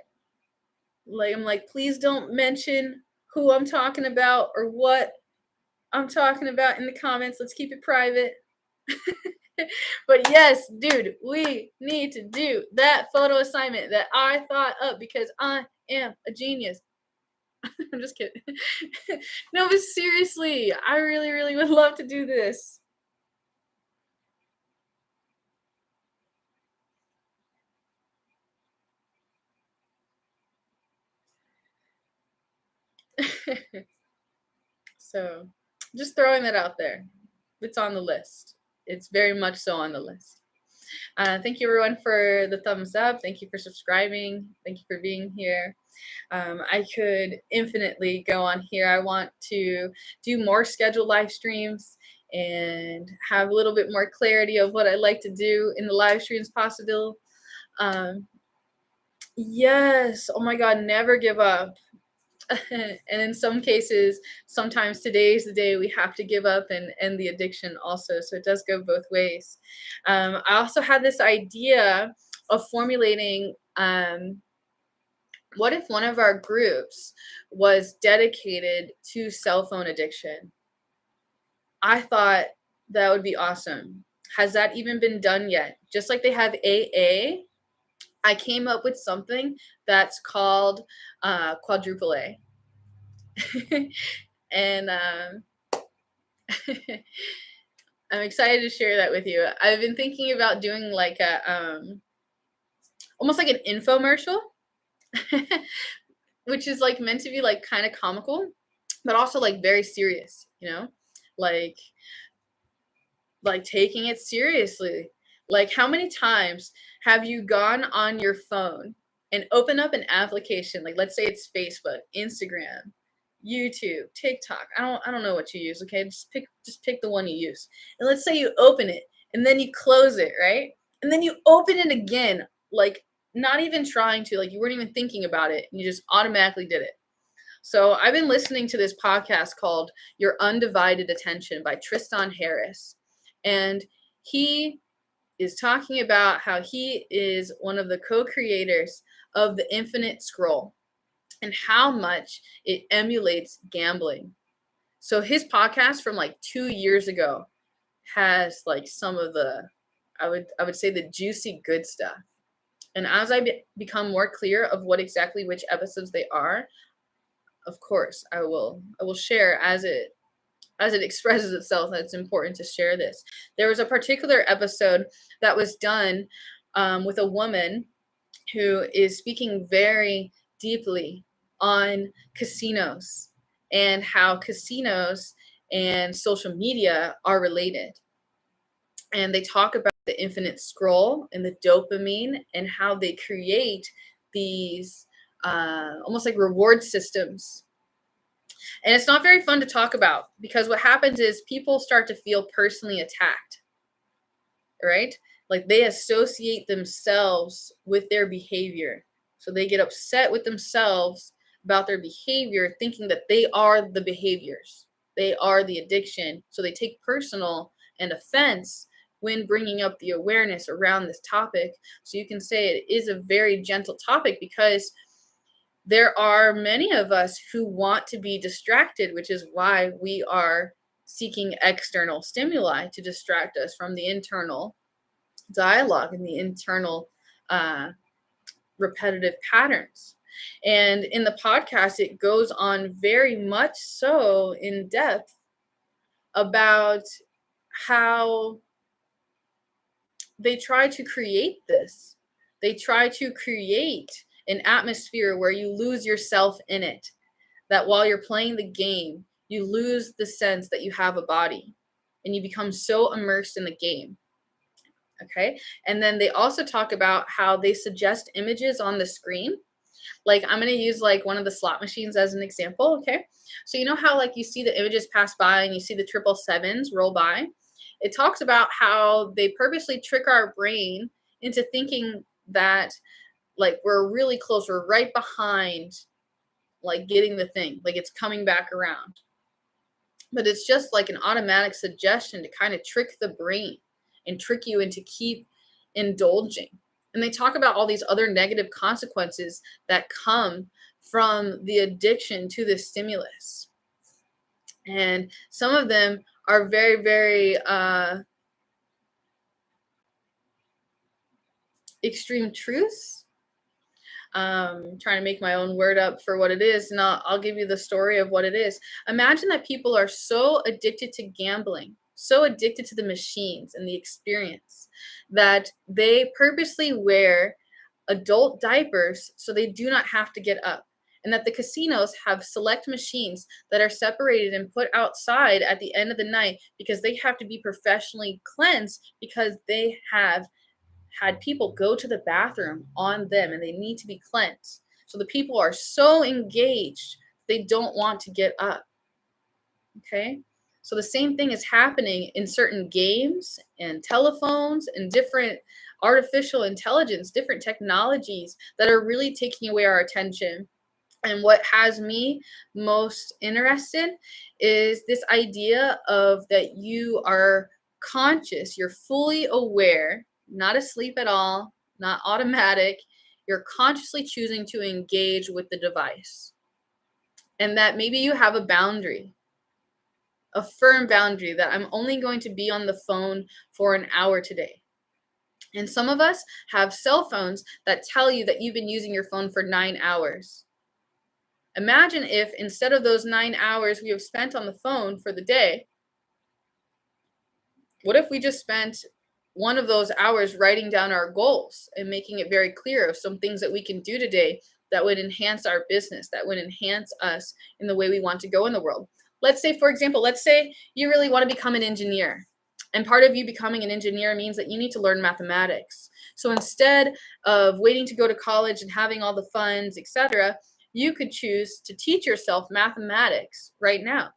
Like, I'm like, please don't mention who I'm talking about or what I'm talking about in the comments. Let's keep it private. But yes, dude, we need to do that photo assignment that I thought up because I am a genius. I'm just kidding. No, but seriously, I really, really would love to do this. So, just throwing that out there. It's on the list. It's very much so on the list. Thank you, everyone, for the thumbs up. Thank you for subscribing. Thank you for being here. I could infinitely go on here. I want to do more scheduled live streams and have a little bit more clarity of what I like to do in the live streams possible. Um, yes. Oh my God, never give up. And in some cases, sometimes today is the day we have to give up and end the addiction also. So it does go both ways. I also had this idea of formulating what if one of our groups was dedicated to cell phone addiction? I thought that would be awesome. Has that even been done yet? Just like they have AA, I came up with something that's called quadruple A. And I'm excited to share that with you. I've been thinking about doing like a almost like an infomercial, which is like meant to be like kind of comical, but also like very serious, you know? Like taking it seriously. Like how many times have you gone on your phone and open up an application, like let's say it's Facebook, Instagram, YouTube, TikTok. I don't know what you use, okay? Just pick the one you use. And let's say you open it and then you close it, right? And then you open it again, like not even trying to, like you weren't even thinking about it, and you just automatically did it. So I've been listening to this podcast called Your Undivided Attention by Tristan Harris. And he is talking about how he is one of the co-creators of the Infinite Scroll and how much it emulates gambling. So his podcast from like 2 years ago has like some of the, I would say, the juicy good stuff. And as I become more clear of what exactly which episodes they are, of course I will share as it expresses itself. That it's important to share this. There was a particular episode that was done with a woman who is speaking very deeply on casinos and how casinos and social media are related. And they talk about the infinite scroll and the dopamine and how they create these almost like reward systems. And it's not very fun to talk about, because what happens is people start to feel personally attacked, right? Like they associate themselves with their behavior. So they get upset with themselves about their behavior, thinking that they are the behaviors. They are the addiction. So they take personal and offense when bringing up the awareness around this topic. So you can say it is a very gentle topic, because there are many of us who want to be distracted, which is why we are seeking external stimuli to distract us from the internal dialogue and the internal repetitive patterns. And in the podcast, it goes on very much so in depth about how they try to create this. They try to create an atmosphere where you lose yourself in it. That while you're playing the game, you lose the sense that you have a body and you become so immersed in the game. Okay. And then they also talk about how they suggest images on the screen. Like I'm going to use like one of the slot machines as an example. Okay. So you know how like you see the images pass by and you see the 777s roll by? It talks about how they purposely trick our brain into thinking that like we're really close, we're right behind, like getting the thing, like it's coming back around. But it's just like an automatic suggestion to kind of trick the brain and trick you into keep indulging. And they talk about all these other negative consequences that come from the addiction to this stimulus. And some of them are very, very extreme truths. Trying to make my own word up for what it is, and I'll give you the story of what it is. Imagine that people are so addicted to gambling, so addicted to the machines and the experience, that they purposely wear adult diapers so they do not have to get up. And that the casinos have select machines that are separated and put outside at the end of the night because they have to be professionally cleansed, because they have had people go to the bathroom on them and they need to be cleansed. So the people are so engaged, they don't want to get up. Okay? So the same thing is happening in certain games and telephones and different artificial intelligence, different technologies that are really taking away our attention. And what has me most interested is this idea of that you are conscious, you're fully aware, not asleep at all, not automatic. You're consciously choosing to engage with the device. And that maybe you have a boundary, a firm boundary, that I'm only going to be on the phone for an hour today. And some of us have cell phones that tell you that you've been using your phone for 9 hours. Imagine if instead of those 9 hours we have spent on the phone for the day, what if we just spent one of those hours writing down our goals and making it very clear of some things that we can do today that would enhance our business, that would enhance us in the way we want to go in the world. Let's say, for example, let's say you really want to become an engineer. And part of you becoming an engineer means that you need to learn mathematics. So instead of waiting to go to college and having all the funds, etc., You could choose to teach yourself mathematics right now.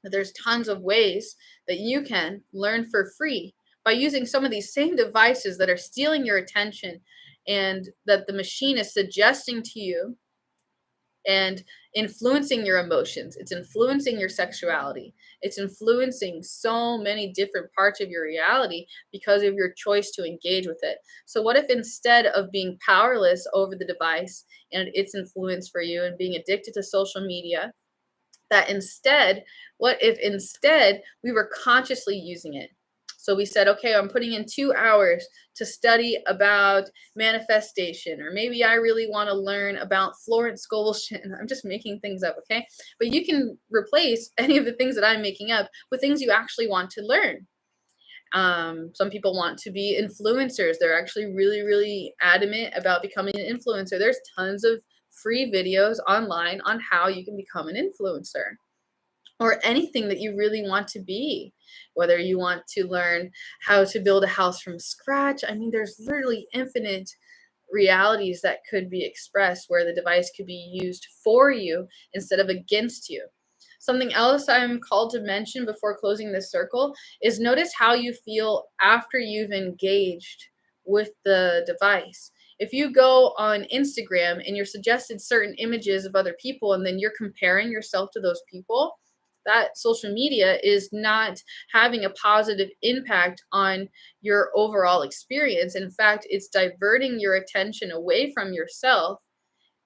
There's tons of ways that you can learn for free by using some of these same devices that are stealing your attention and that the machine is suggesting to you and influencing your emotions. It's influencing your sexuality. It's influencing so many different parts of your reality because of your choice to engage with it. So what if instead of being powerless over the device and its influence for you and being addicted to social media, what if instead we were consciously using it? So we said, okay, I'm putting in 2 hours to study about manifestation, or maybe I really want to learn about Florence Scovel. I'm just making things up, okay? But you can replace any of the things that I'm making up with things you actually want to learn. Some people want to be influencers. They're actually really, really adamant about becoming an influencer. There's tons of free videos online on how you can become an influencer or anything that you really want to be, whether you want to learn how to build a house from scratch. I mean, there's literally infinite realities that could be expressed where the device could be used for you instead of against you. Something else I'm called to mention before closing this circle is notice how you feel after you've engaged with the device. If you go on Instagram and you're suggested certain images of other people and then you're comparing yourself to those people, that social media is not having a positive impact on your overall experience. In fact, it's diverting your attention away from yourself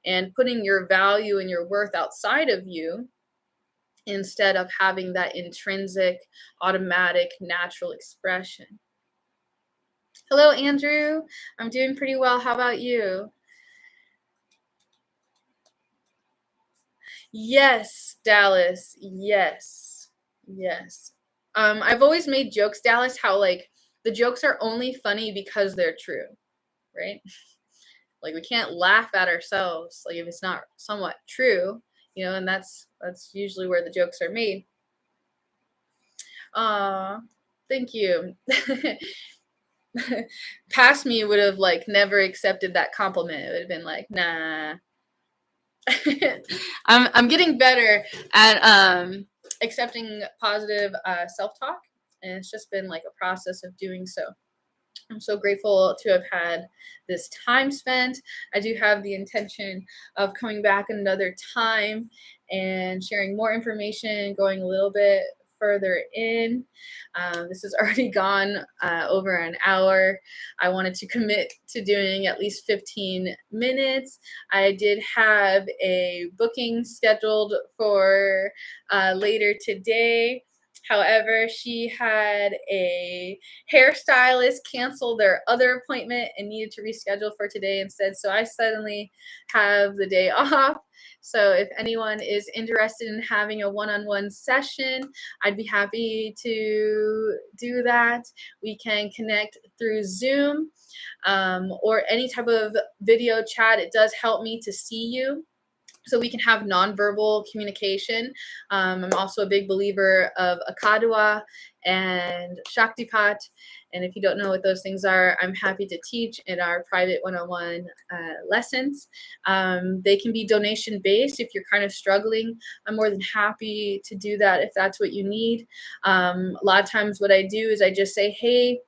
and putting your value and your worth outside of you instead of having that intrinsic, automatic, natural expression. Hello, Andrew. I'm doing pretty well. How about you? Yes, Dallas. Yes. Yes. I've always made jokes, Dallas, how like the jokes are only funny because they're true, right? Like we can't laugh at ourselves like if it's not somewhat true, and that's usually where the jokes are made. Thank you. Past me would have like never accepted that compliment. It would have been like, nah. I'm getting better at accepting positive self-talk, and it's just been like a process of doing so. I'm so grateful to have had this time spent. I do have the intention of coming back another time and sharing more information, going a little bit further in. This has already gone over an hour. I wanted to commit to doing at least 15 minutes. I did have a booking scheduled for later today. However, she had a hairstylist cancel their other appointment and needed to reschedule for today instead. So I suddenly have the day off. So if anyone is interested in having a one-on-one session, I'd be happy to do that. We can connect through Zoom or any type of video chat. It does help me to see you, so we can have nonverbal communication. I'm also a big believer of Akadwa and Shaktipat. And if you don't know what those things are, I'm happy to teach in our private one-on-one lessons. They can be donation-based if you're kind of struggling. I'm more than happy to do that if that's what you need. A lot of times what I do is I just say, hey,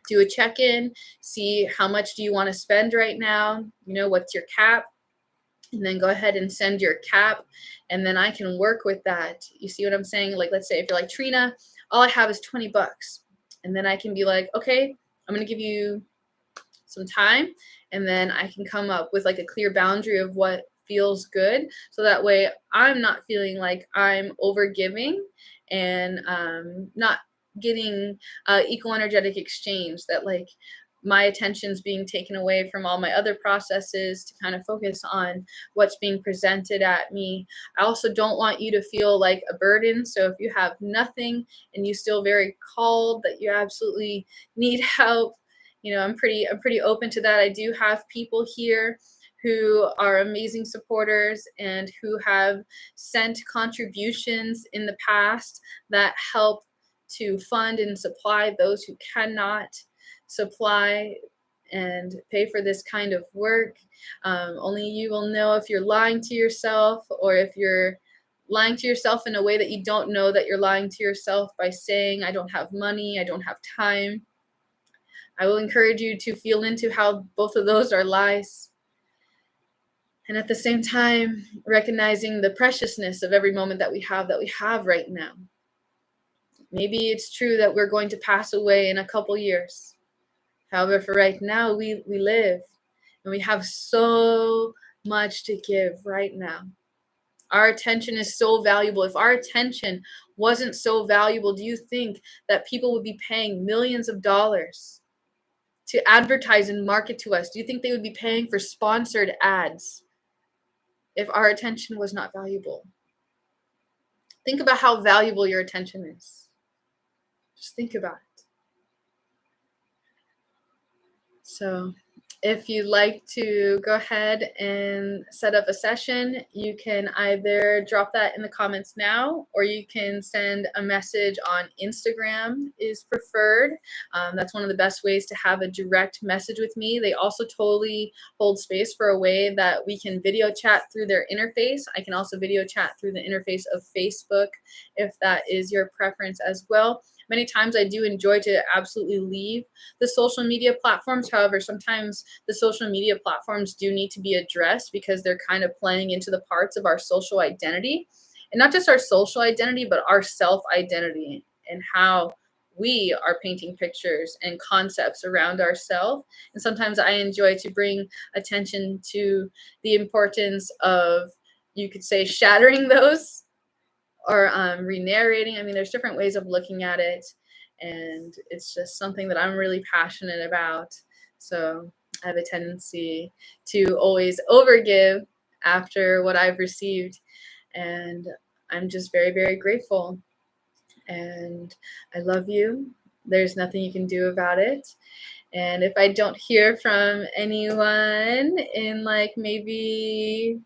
do a check-in, see how much do you want to spend right now, what's your cap? And then go ahead and send your cap, and then I can work with that. You see what I'm saying? Like, let's say if you're like, Trina, all I have is $20. And then I can be like, okay, I'm going to give you some time. And then I can come up with like a clear boundary of what feels good. So that way I'm not feeling like I'm over giving and not getting equal energetic exchange, that like my attention's being taken away from all my other processes to kind of focus on what's being presented at me. I also don't want you to feel like a burden. So if you have nothing and you still very called that you absolutely need help, I'm pretty open to that. I do have people here who are amazing supporters and who have sent contributions in the past that help to fund and supply those who cannot supply and pay for this kind of work. Only you will know if you're lying to yourself, or if you're lying to yourself in a way that you don't know that you're lying to yourself by saying, I don't have money, I don't have time. I will encourage you to feel into how both of those are lies. And at the same time, recognizing the preciousness of every moment that we have right now. Maybe it's true that we're going to pass away in a couple years. However, for right now, we live, and we have so much to give right now. Our attention is so valuable. If our attention wasn't so valuable, do you think that people would be paying millions of dollars to advertise and market to us? Do you think they would be paying for sponsored ads if our attention was not valuable? Think about how valuable your attention is. Just think about it. So if you'd like to go ahead and set up a session, you can either drop that in the comments now, or you can send a message on Instagram is preferred. That's one of the best ways to have a direct message with me. They also totally hold space for a way that we can video chat through their interface. I can also video chat through the interface of Facebook if that is your preference as well. Many times I do enjoy to absolutely leave the social media platforms. However, sometimes the social media platforms do need to be addressed because they're kind of playing into the parts of our social identity. And not just our social identity, but our self-identity, and how we are painting pictures and concepts around ourselves. And sometimes I enjoy to bring attention to the importance of, you could say, shattering those, or re-narrating. I mean, there's different ways of looking at it, and it's just something that I'm really passionate about. So I have a tendency to always overgive after what I've received, and I'm just very, very grateful. And I love you. There's nothing you can do about it. And if I don't hear from anyone in like maybe,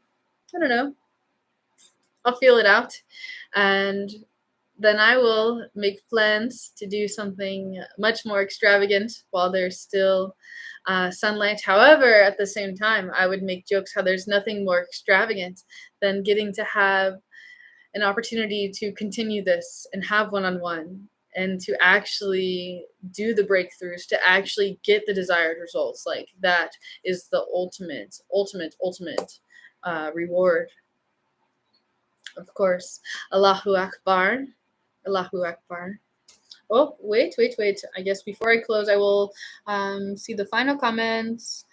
I don't know, I'll feel it out, and then I will make plans to do something much more extravagant while there's still sunlight. However, at the same time, I would make jokes how there's nothing more extravagant than getting to have an opportunity to continue this and have one-on-one, and to actually do the breakthroughs, to actually get the desired results. Like, that is the ultimate reward. Of course. Allahu Akbar. Allahu Akbar. Oh, wait. I guess before I close, I will see the final comments.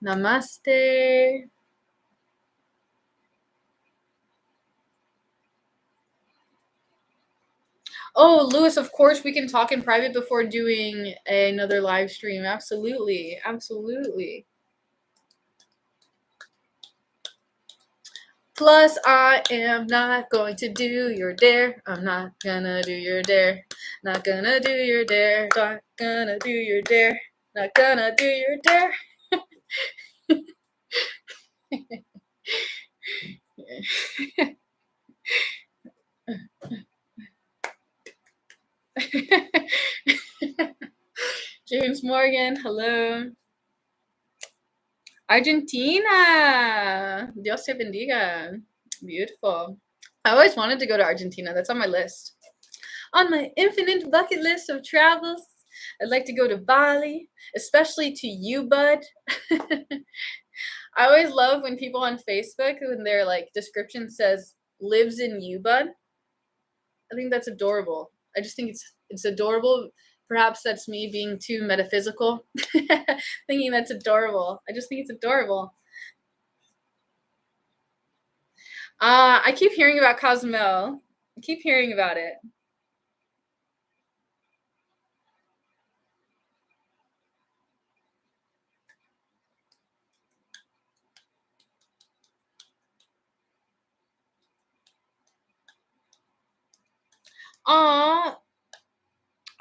Namaste. Oh, Lewis, of course we can talk in private before doing another live stream. Absolutely. Absolutely. Plus, I am not going to do your dare. I'm not gonna do your dare. Not gonna do your dare. Not gonna do your dare. Not gonna do your dare. James Morgan, hello. Argentina. Dios te bendiga. Beautiful. I always wanted to go to Argentina. That's on my list. On my infinite bucket list of travels, I'd like to go to Bali, especially to you, bud. I always love when people on Facebook, when their like description says lives in you, bud. I think that's adorable. I just think it's adorable. Perhaps that's me being too metaphysical, thinking that's adorable. I just think it's adorable. I keep hearing about Cozumel. I keep hearing about it.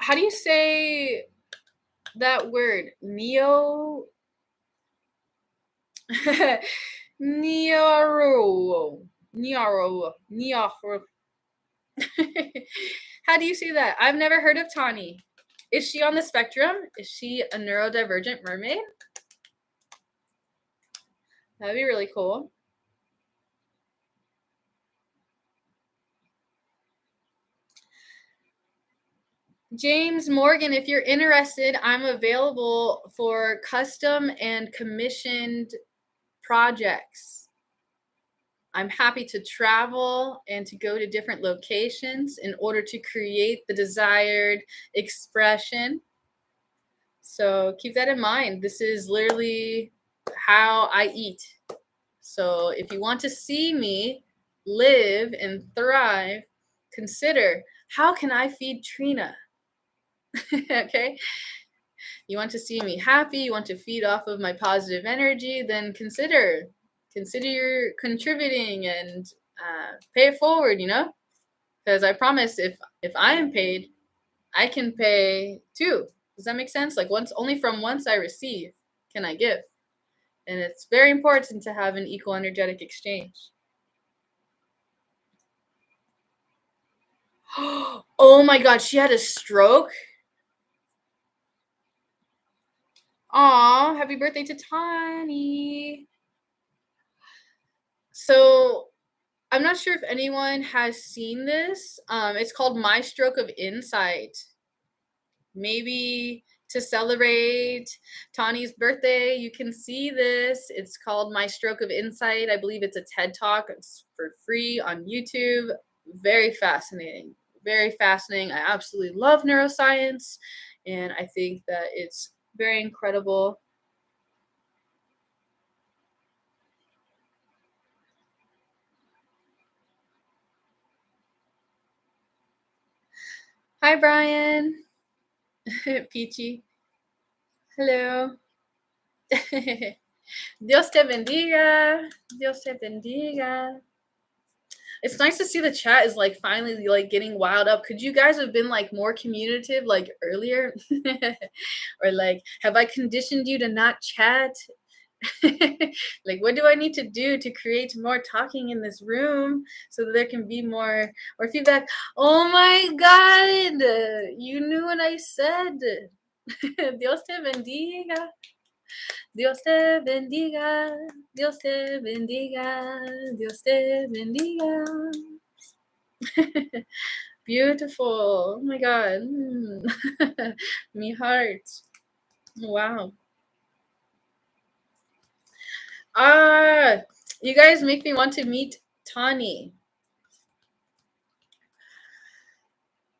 How do you say that word? Neo. Niaro. Niaro. Niaro. How do you say that? I've never heard of Tani. Is she on the spectrum? Is she a neurodivergent mermaid? That'd be really cool. James Morgan, if you're interested, I'm available for custom and commissioned projects. I'm happy to travel and to go to different locations in order to create the desired expression. So keep that in mind. This is literally how I eat. So if you want to see me live and thrive, consider, how can I feed Trina? Okay? You want to see me happy, you want to feed off of my positive energy, then consider you're contributing and pay it forward, because I promise if I am paid, I can pay too. Does that make sense? Like only from once I receive can I give. And it's very important to have an equal energetic exchange. Oh my God, she had a stroke? Aw, happy birthday to Tani. So I'm not sure if anyone has seen this. It's called My Stroke of Insight. Maybe to celebrate Tani's birthday, you can see this. It's called My Stroke of Insight. I believe it's a TED Talk. It's for free on YouTube. Very fascinating. Very fascinating. I absolutely love neuroscience, and I think that it's very incredible. Hi, Brian. Peachy. Hello. Dios te bendiga. Dios te bendiga. It's nice to see the chat is like finally like getting wild up. Could you guys have been like more communicative like earlier? Or like, have I conditioned you to not chat? Like, what do I need to do to create more talking in this room so that there can be more feedback? Oh my God, you knew what I said. Dios te bendiga. Dios te bendiga. Dios te bendiga. Dios te bendiga. Beautiful. Oh my God. Me heart. Wow. You guys make me want to meet Tani.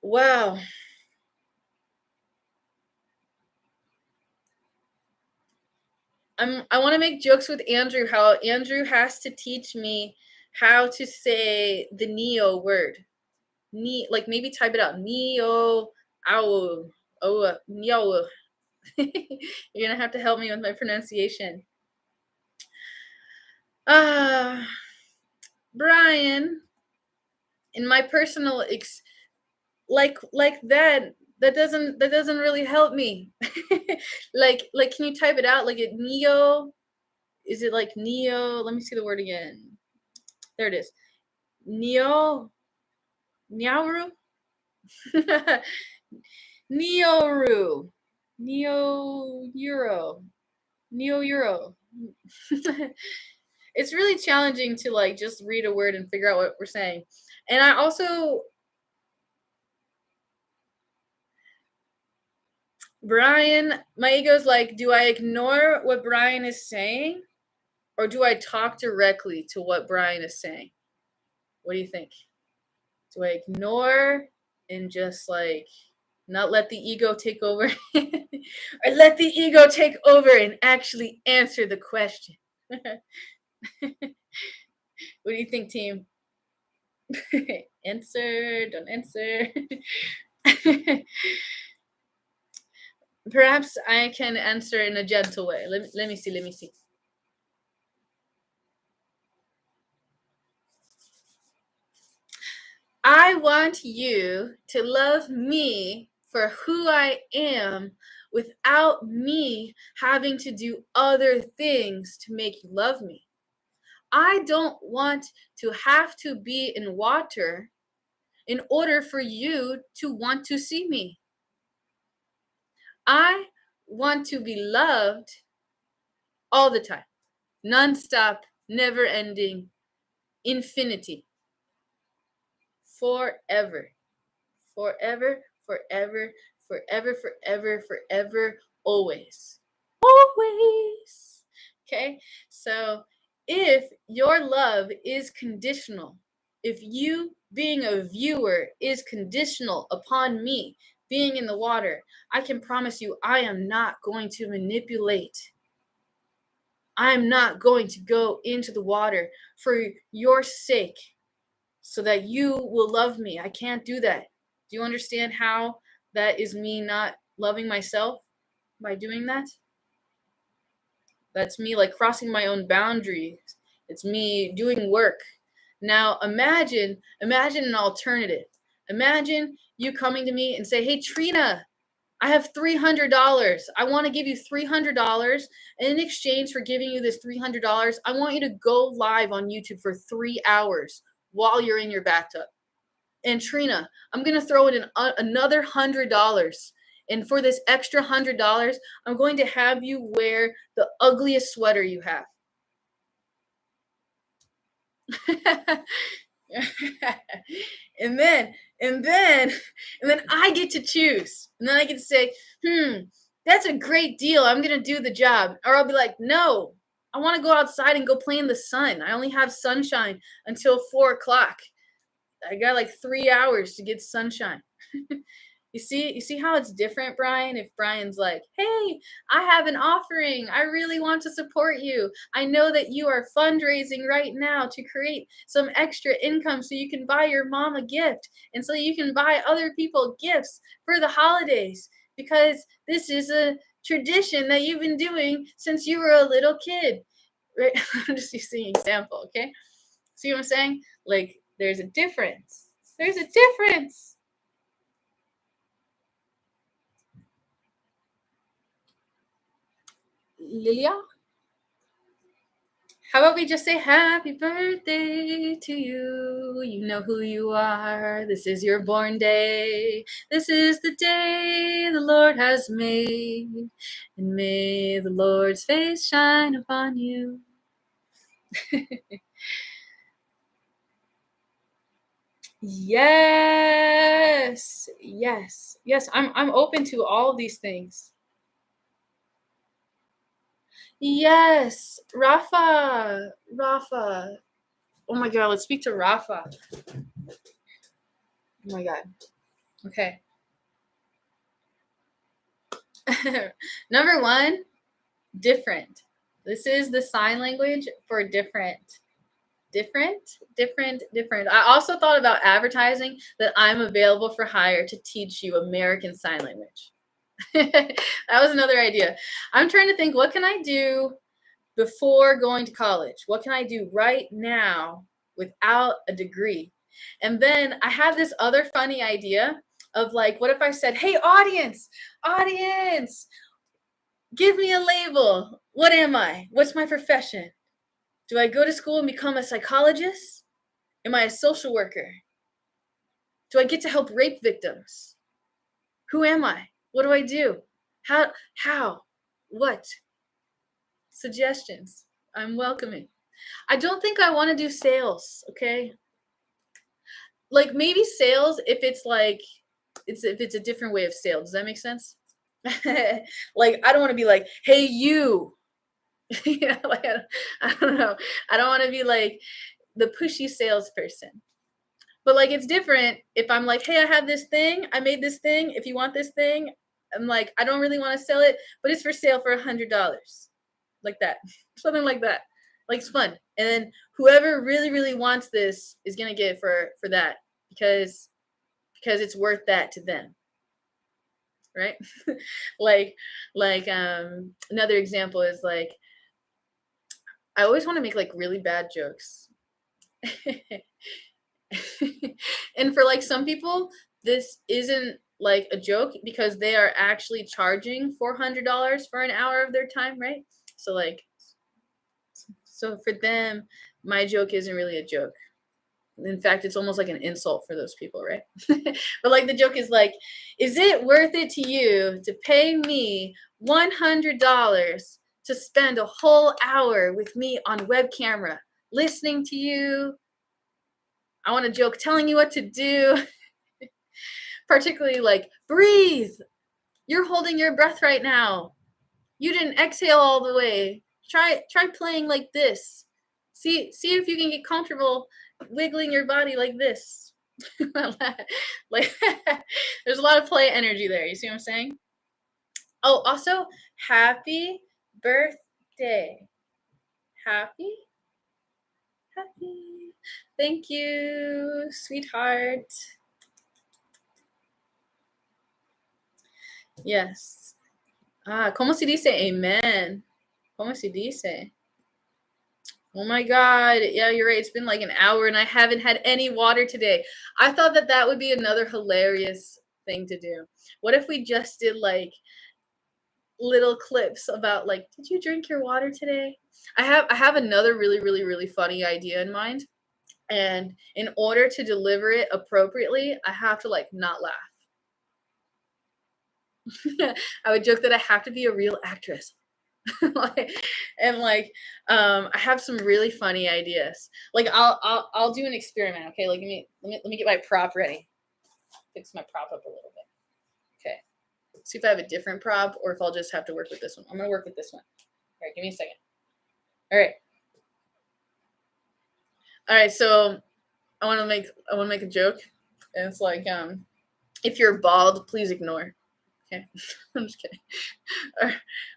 Wow. I want to make jokes with Andrew, how Andrew has to teach me how to say the Neo word. Like maybe type it out. Neo, ow, oh, Neo. You're gonna have to help me with my pronunciation. Brian, in my personal like that doesn't really help me. like can you type it out like it Neo? Is it like Neo? Let me see the word again. There it is. Neo. Nyauru? Neoru. Neo Euro. Neo Euro. It's really challenging to like just read a word and figure out what we're saying. And I also, Brian, my ego's like, do I ignore what Brian is saying? Or do I talk directly to what Brian is saying? What do you think? Do I ignore and just like not let the ego take over? Or let the ego take over and actually answer the question? What do you think, team? Answer, don't answer. Perhaps I can answer in a gentle way. Let me see. I want you to love me for who I am without me having to do other things to make you love me. I don't want to have to be in water in order for you to want to see me. I want to be loved all the time, non-stop, never ending, infinity, forever, forever, forever, forever, forever, forever, always. Always. Okay? So if your love is conditional, if you being a viewer is conditional upon me being in the water, I can promise you I am not going to manipulate. I'm not going to go into the water for your sake so that you will love me. I can't do that. Do you understand how that is me not loving myself by doing that? That's me like crossing my own boundaries. It's me doing work. Now imagine an alternative. Imagine you coming to me and say, "Hey Trina, I have $300. I want to give you $300. And in exchange for giving you this $300, I want you to go live on YouTube for 3 hours while you're in your bathtub. And Trina, I'm going to throw in another $100. And for this extra $100, I'm going to have you wear the ugliest sweater you have." and then and then I get to choose. And then I get to say, that's a great deal. I'm gonna do the job. Or I'll be like, no, I want to go outside and go play in the sun. I only have sunshine until 4 o'clock. I got like 3 hours to get sunshine. You see how it's different, Brian? If Brian's like, "Hey, I have an offering. I really want to support you. I know that you are fundraising right now to create some extra income so you can buy your mom a gift and so you can buy other people gifts for the holidays because this is a tradition that you've been doing since you were a little kid." Right? I'm just using an example, okay? See what I'm saying? Like, there's a difference. There's a difference. Lilia? How about we just say happy birthday to you? You know who you are. This is your born day. This is the day the Lord has made. And may the Lord's face shine upon you. Yes. Yes. Yes, I'm open to all these things. Yes, Rafa. Rafa. Oh my god, let's speak to Rafa. Oh my god. Okay. Number one, different. This is the sign language for different. Different, different, different. I also thought about advertising that I'm available for hire to teach you American Sign Language. That was another idea. I'm trying to think, what can I do before going to college? What can I do right now without a degree? And then I have this other funny idea of like, what if I said, "Hey, audience, give me a label. What am I? What's my profession? Do I go to school and become a psychologist? Am I a social worker? Do I get to help rape victims? Who am I? What do I do? How? What? Suggestions. I'm welcoming. I don't think I want to do sales, okay? Like maybe sales if it's like if it's a different way of sales. Does that make sense? Like I don't want to be like, "Hey you." Like I don't know. I don't want to be like the pushy salesperson. But like it's different if I'm like, "Hey, I have this thing. I made this thing. If you want this thing," I'm like, I don't really want to sell it, but it's for sale for $100. Like that. Something like that. Like it's fun. And then whoever really, really wants this is gonna get it for that because it's worth that to them. Right? like another example is like I always want to make like really bad jokes. And for like some people, this isn't like a joke because they are actually charging $400 for an hour of their time, right? So like, so for them, my joke isn't really a joke, In fact, it's almost like an insult for those people, right? But like the joke is like, is it worth it to you to pay me $100 to spend a whole hour with me on web camera, listening to you? I want a joke telling you what to do. Particularly like, breathe. You're holding your breath right now. You didn't exhale all the way. Try playing like this. See if you can get comfortable wiggling your body like this. Like there's a lot of play energy there. You see what I'm saying? Oh, also, happy birthday. Happy. Thank you, sweetheart. Yes. ¿Cómo se dice amen? ¿Cómo se dice? Oh my God. Yeah, you're right. It's been like an hour and I haven't had any water today. I thought that would be another hilarious thing to do. What if we just did like little clips about like, did you drink your water today? I have another really funny idea in mind. And in order to deliver it appropriately, I have to like not laugh. I would joke that I have to be a real actress. I have some really funny ideas. Like I'll do an experiment. Okay, like let me get my prop ready. Fix my prop up a little bit. Okay, see if I have a different prop or if I'll just have to work with this one. I'm gonna work with this one. All right, give me a second. All right. So I want to make a joke, and it's like if you're bald, please ignore. Okay, I'm just kidding.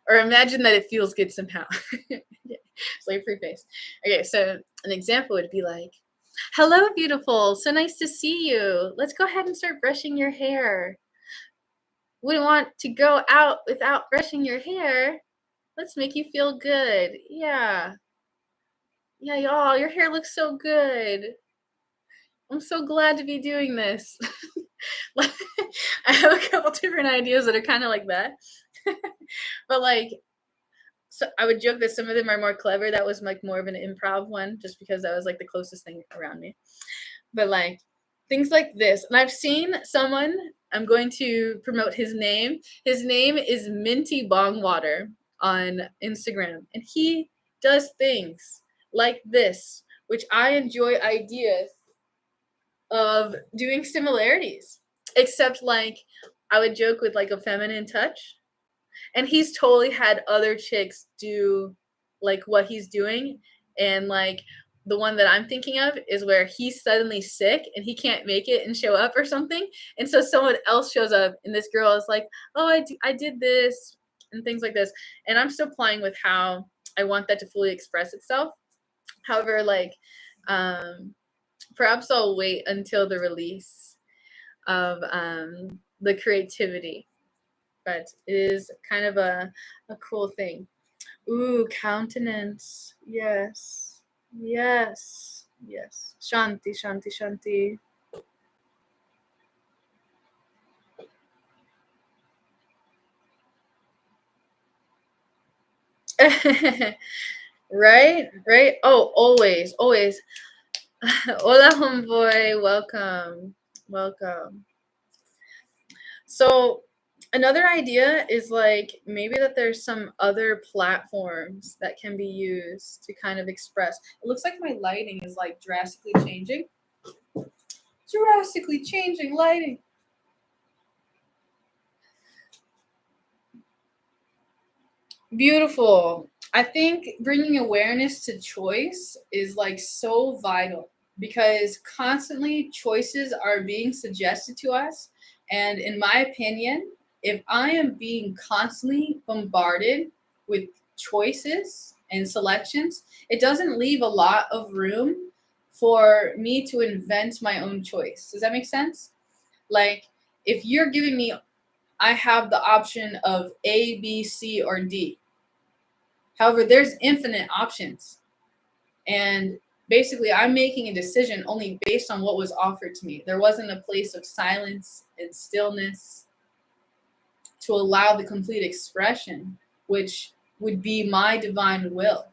Or imagine that it feels good somehow. It's like a free face. Okay, so an example would be like, hello, beautiful. So nice to see you. Let's go ahead and start brushing your hair. Wouldn't want to go out without brushing your hair. Let's make you feel good. Yeah. Yeah, y'all, your hair looks so good. I'm so glad to be doing this. I have a couple different ideas that are kind of like that. But like, so I would joke that some of them are more clever. That was like more of an improv one, just because that was like the closest thing around me. But like things like this. And I've seen someone, I'm going to promote his name. His name is Minty Bongwater on Instagram. And he does things like this, which I enjoy ideas of doing similarities, except like I would joke with like a feminine touch, and he's totally had other chicks do like what he's doing. And like the one that I'm thinking of is where he's suddenly sick and he can't make it and show up or something, and so someone else shows up and this girl is like, oh, I did this and things like this. And I'm still playing with how I want that to fully express itself. However, like perhaps I'll wait until the release of the creativity, but it is kind of a cool thing. Ooh, countenance. Yes. Yes. Yes. Shanti, Shanti, Shanti. Right? Right? Oh, always, always. Hola, homeboy. Welcome. Welcome. So another idea is like maybe that there's some other platforms that can be used to kind of express. It looks like my lighting is like drastically changing. Drastically changing lighting. Beautiful. I think bringing awareness to choice is like so vital, because constantly choices are being suggested to us. And in my opinion, if I am being constantly bombarded with choices and selections, it doesn't leave a lot of room for me to invent my own choice. Does that make sense? Like, if you're giving me, I have the option of A, B, C, or D. However, there's infinite options. And basically, I'm making a decision only based on what was offered to me. There wasn't a place of silence and stillness to allow the complete expression, which would be my divine will,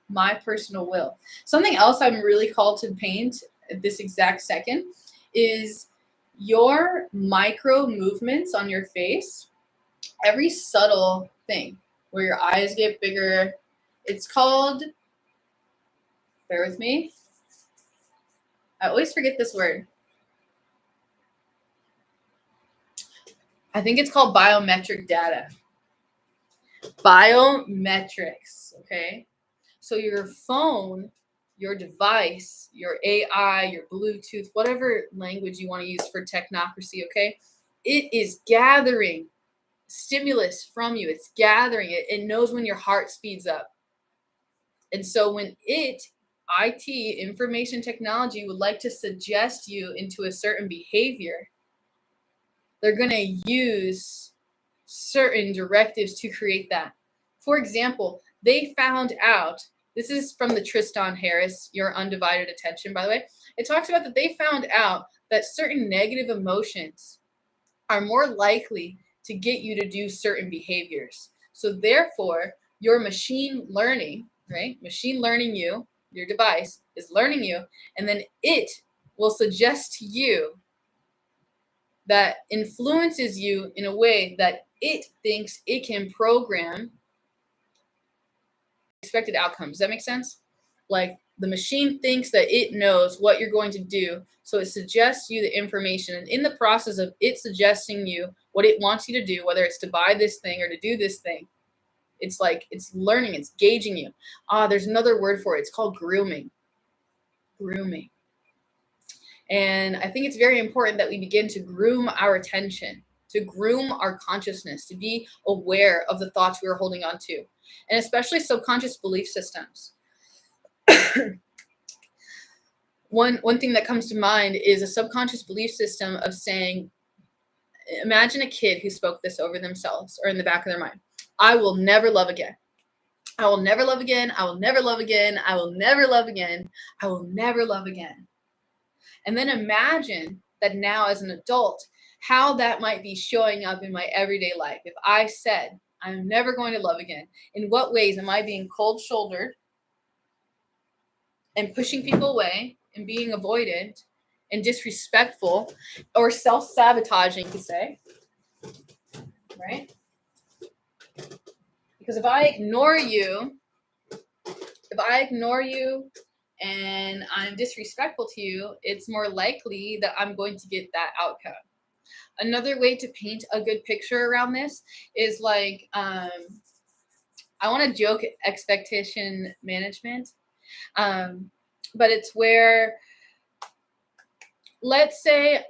my personal will. Something else I'm really called to paint at this exact second is your micro movements on your face, every subtle thing where your eyes get bigger. It's called, bear with me, I always forget this word. I think it's called biometric data. Biometrics, okay? So your phone, your device, your AI, your Bluetooth, whatever language you want to use for technocracy, okay? It is gathering stimulus from you. It's gathering it. It knows when your heart speeds up. And so when IT, information technology, would like to suggest you into a certain behavior, they're going to use certain directives to create that. For example, they found out, this is from the Tristan Harris, Your Undivided Attention, by the way. It talks about that they found out that certain negative emotions are more likely to get you to do certain behaviors. So therefore, your machine learning, right? Machine learning you, your device is learning you, and then it will suggest to you that influences you in a way that it thinks it can program expected outcomes. Does that make sense? Like the machine thinks that it knows what you're going to do, so it suggests you the information. And in the process of it suggesting you what it wants you to do, whether it's to buy this thing or to do this thing, it's like it's learning, it's gauging you. There's another word for it. It's called grooming. Grooming. And I think it's very important that we begin to groom our attention, to groom our consciousness, to be aware of the thoughts we're holding on to, and especially subconscious belief systems. One thing that comes to mind is a subconscious belief system of saying, imagine a kid who spoke this over themselves or in the back of their mind. I will never love again. I will never love again. I will never love again. I will never love again. I will never love again. And then imagine that now as an adult, how that might be showing up in my everyday life. If I said, I'm never going to love again, in what ways am I being cold-shouldered and pushing people away and being avoidant and disrespectful or self-sabotaging, to say, right? Because if I ignore you and I'm disrespectful to you, it's more likely that I'm going to get that outcome. Another way to paint a good picture around this is like, I want to joke expectation management, but it's where, let's say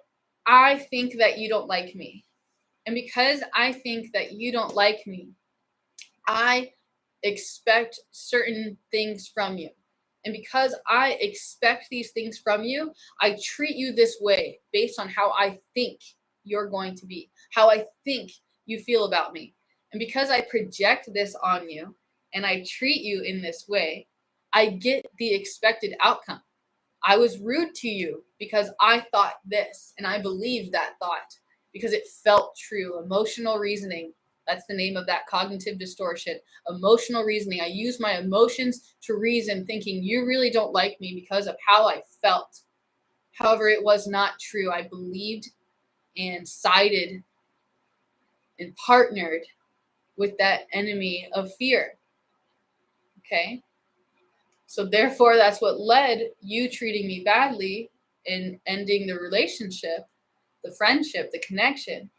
I think that you don't like me. And because I think that you don't like me, I expect certain things from you. And because I expect these things from you, I treat you this way based on how I think you're going to be, how I think you feel about me. And because I project this on you and I treat you in this way, I get the expected outcome. I was rude to you because I thought this and I believed that thought because it felt true. Emotional reasoning. That's the name of that cognitive distortion. Emotional reasoning. I use my emotions to reason, thinking you really don't like me because of how I felt. However, it was not true. I believed and sided and partnered with that enemy of fear. Okay? So therefore, that's what led you treating me badly and ending the relationship, the friendship, the connection.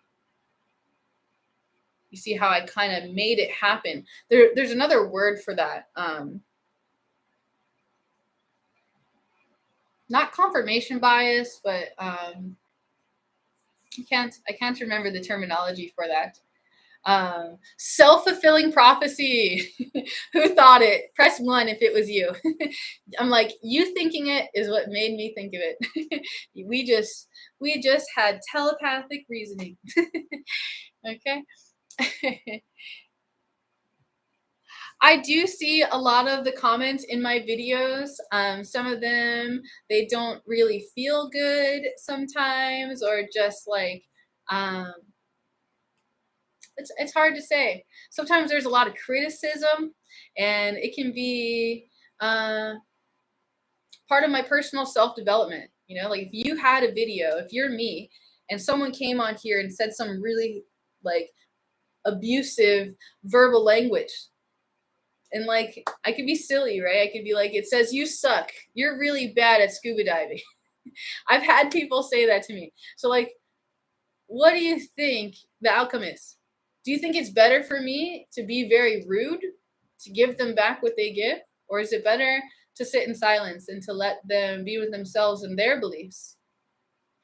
You see how I kind of made it happen. There's another word for that. Not confirmation bias, but I can't remember the terminology for that. Self-fulfilling prophecy. Who thought it? Press 1 if it was you. I'm like, you thinking it is what made me think of it. we just had telepathic reasoning. Okay. I do see a lot of the comments in my videos. Some of them, they don't really feel good sometimes, or just like, it's hard to say. Sometimes there's a lot of criticism, and it can be part of my personal self-development. You know, like if you had a video, if you're me and someone came on here and said some really like abusive verbal language, and like I could be silly, right? I could be like, it says you suck. You're really bad at scuba diving. I've had people say that to me. So like, what do you think the outcome is? Do you think it's better for me to be very rude, to give them back what they give? Or is it better to sit in silence and to let them be with themselves and their beliefs?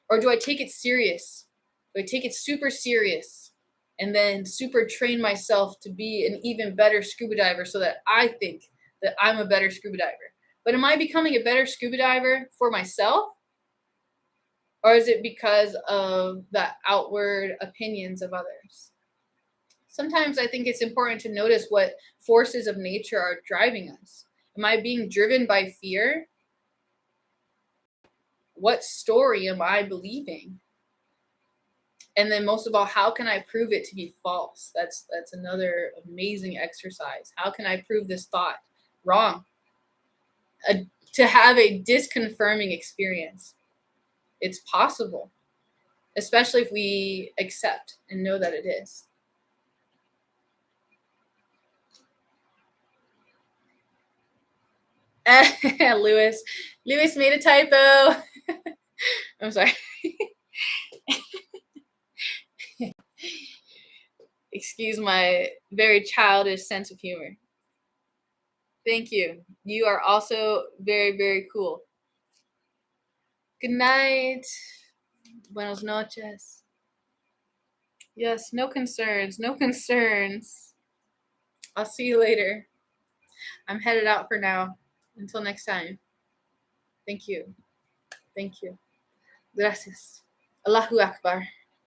Or do I take it serious? Do I take it super serious and then super train myself to be an even better scuba diver so that I think that I'm a better scuba diver? But am I becoming a better scuba diver for myself? Or is it because of the outward opinions of others? Sometimes I think it's important to notice what forces of nature are driving us. Am I being driven by fear? What story am I believing? And then most of all, how can I prove it to be false? That's another amazing exercise. How can I prove this thought wrong? To have a disconfirming experience. It's possible, especially if we accept and know that it is. Lewis made a typo. I'm sorry. Excuse my very childish sense of humor. Thank you. You are also very, very cool. Good night. Buenos noches. Yes, no concerns. No concerns. I'll see you later. I'm headed out for now. Until next time. Thank you. Thank you. Gracias. Allahu Akbar.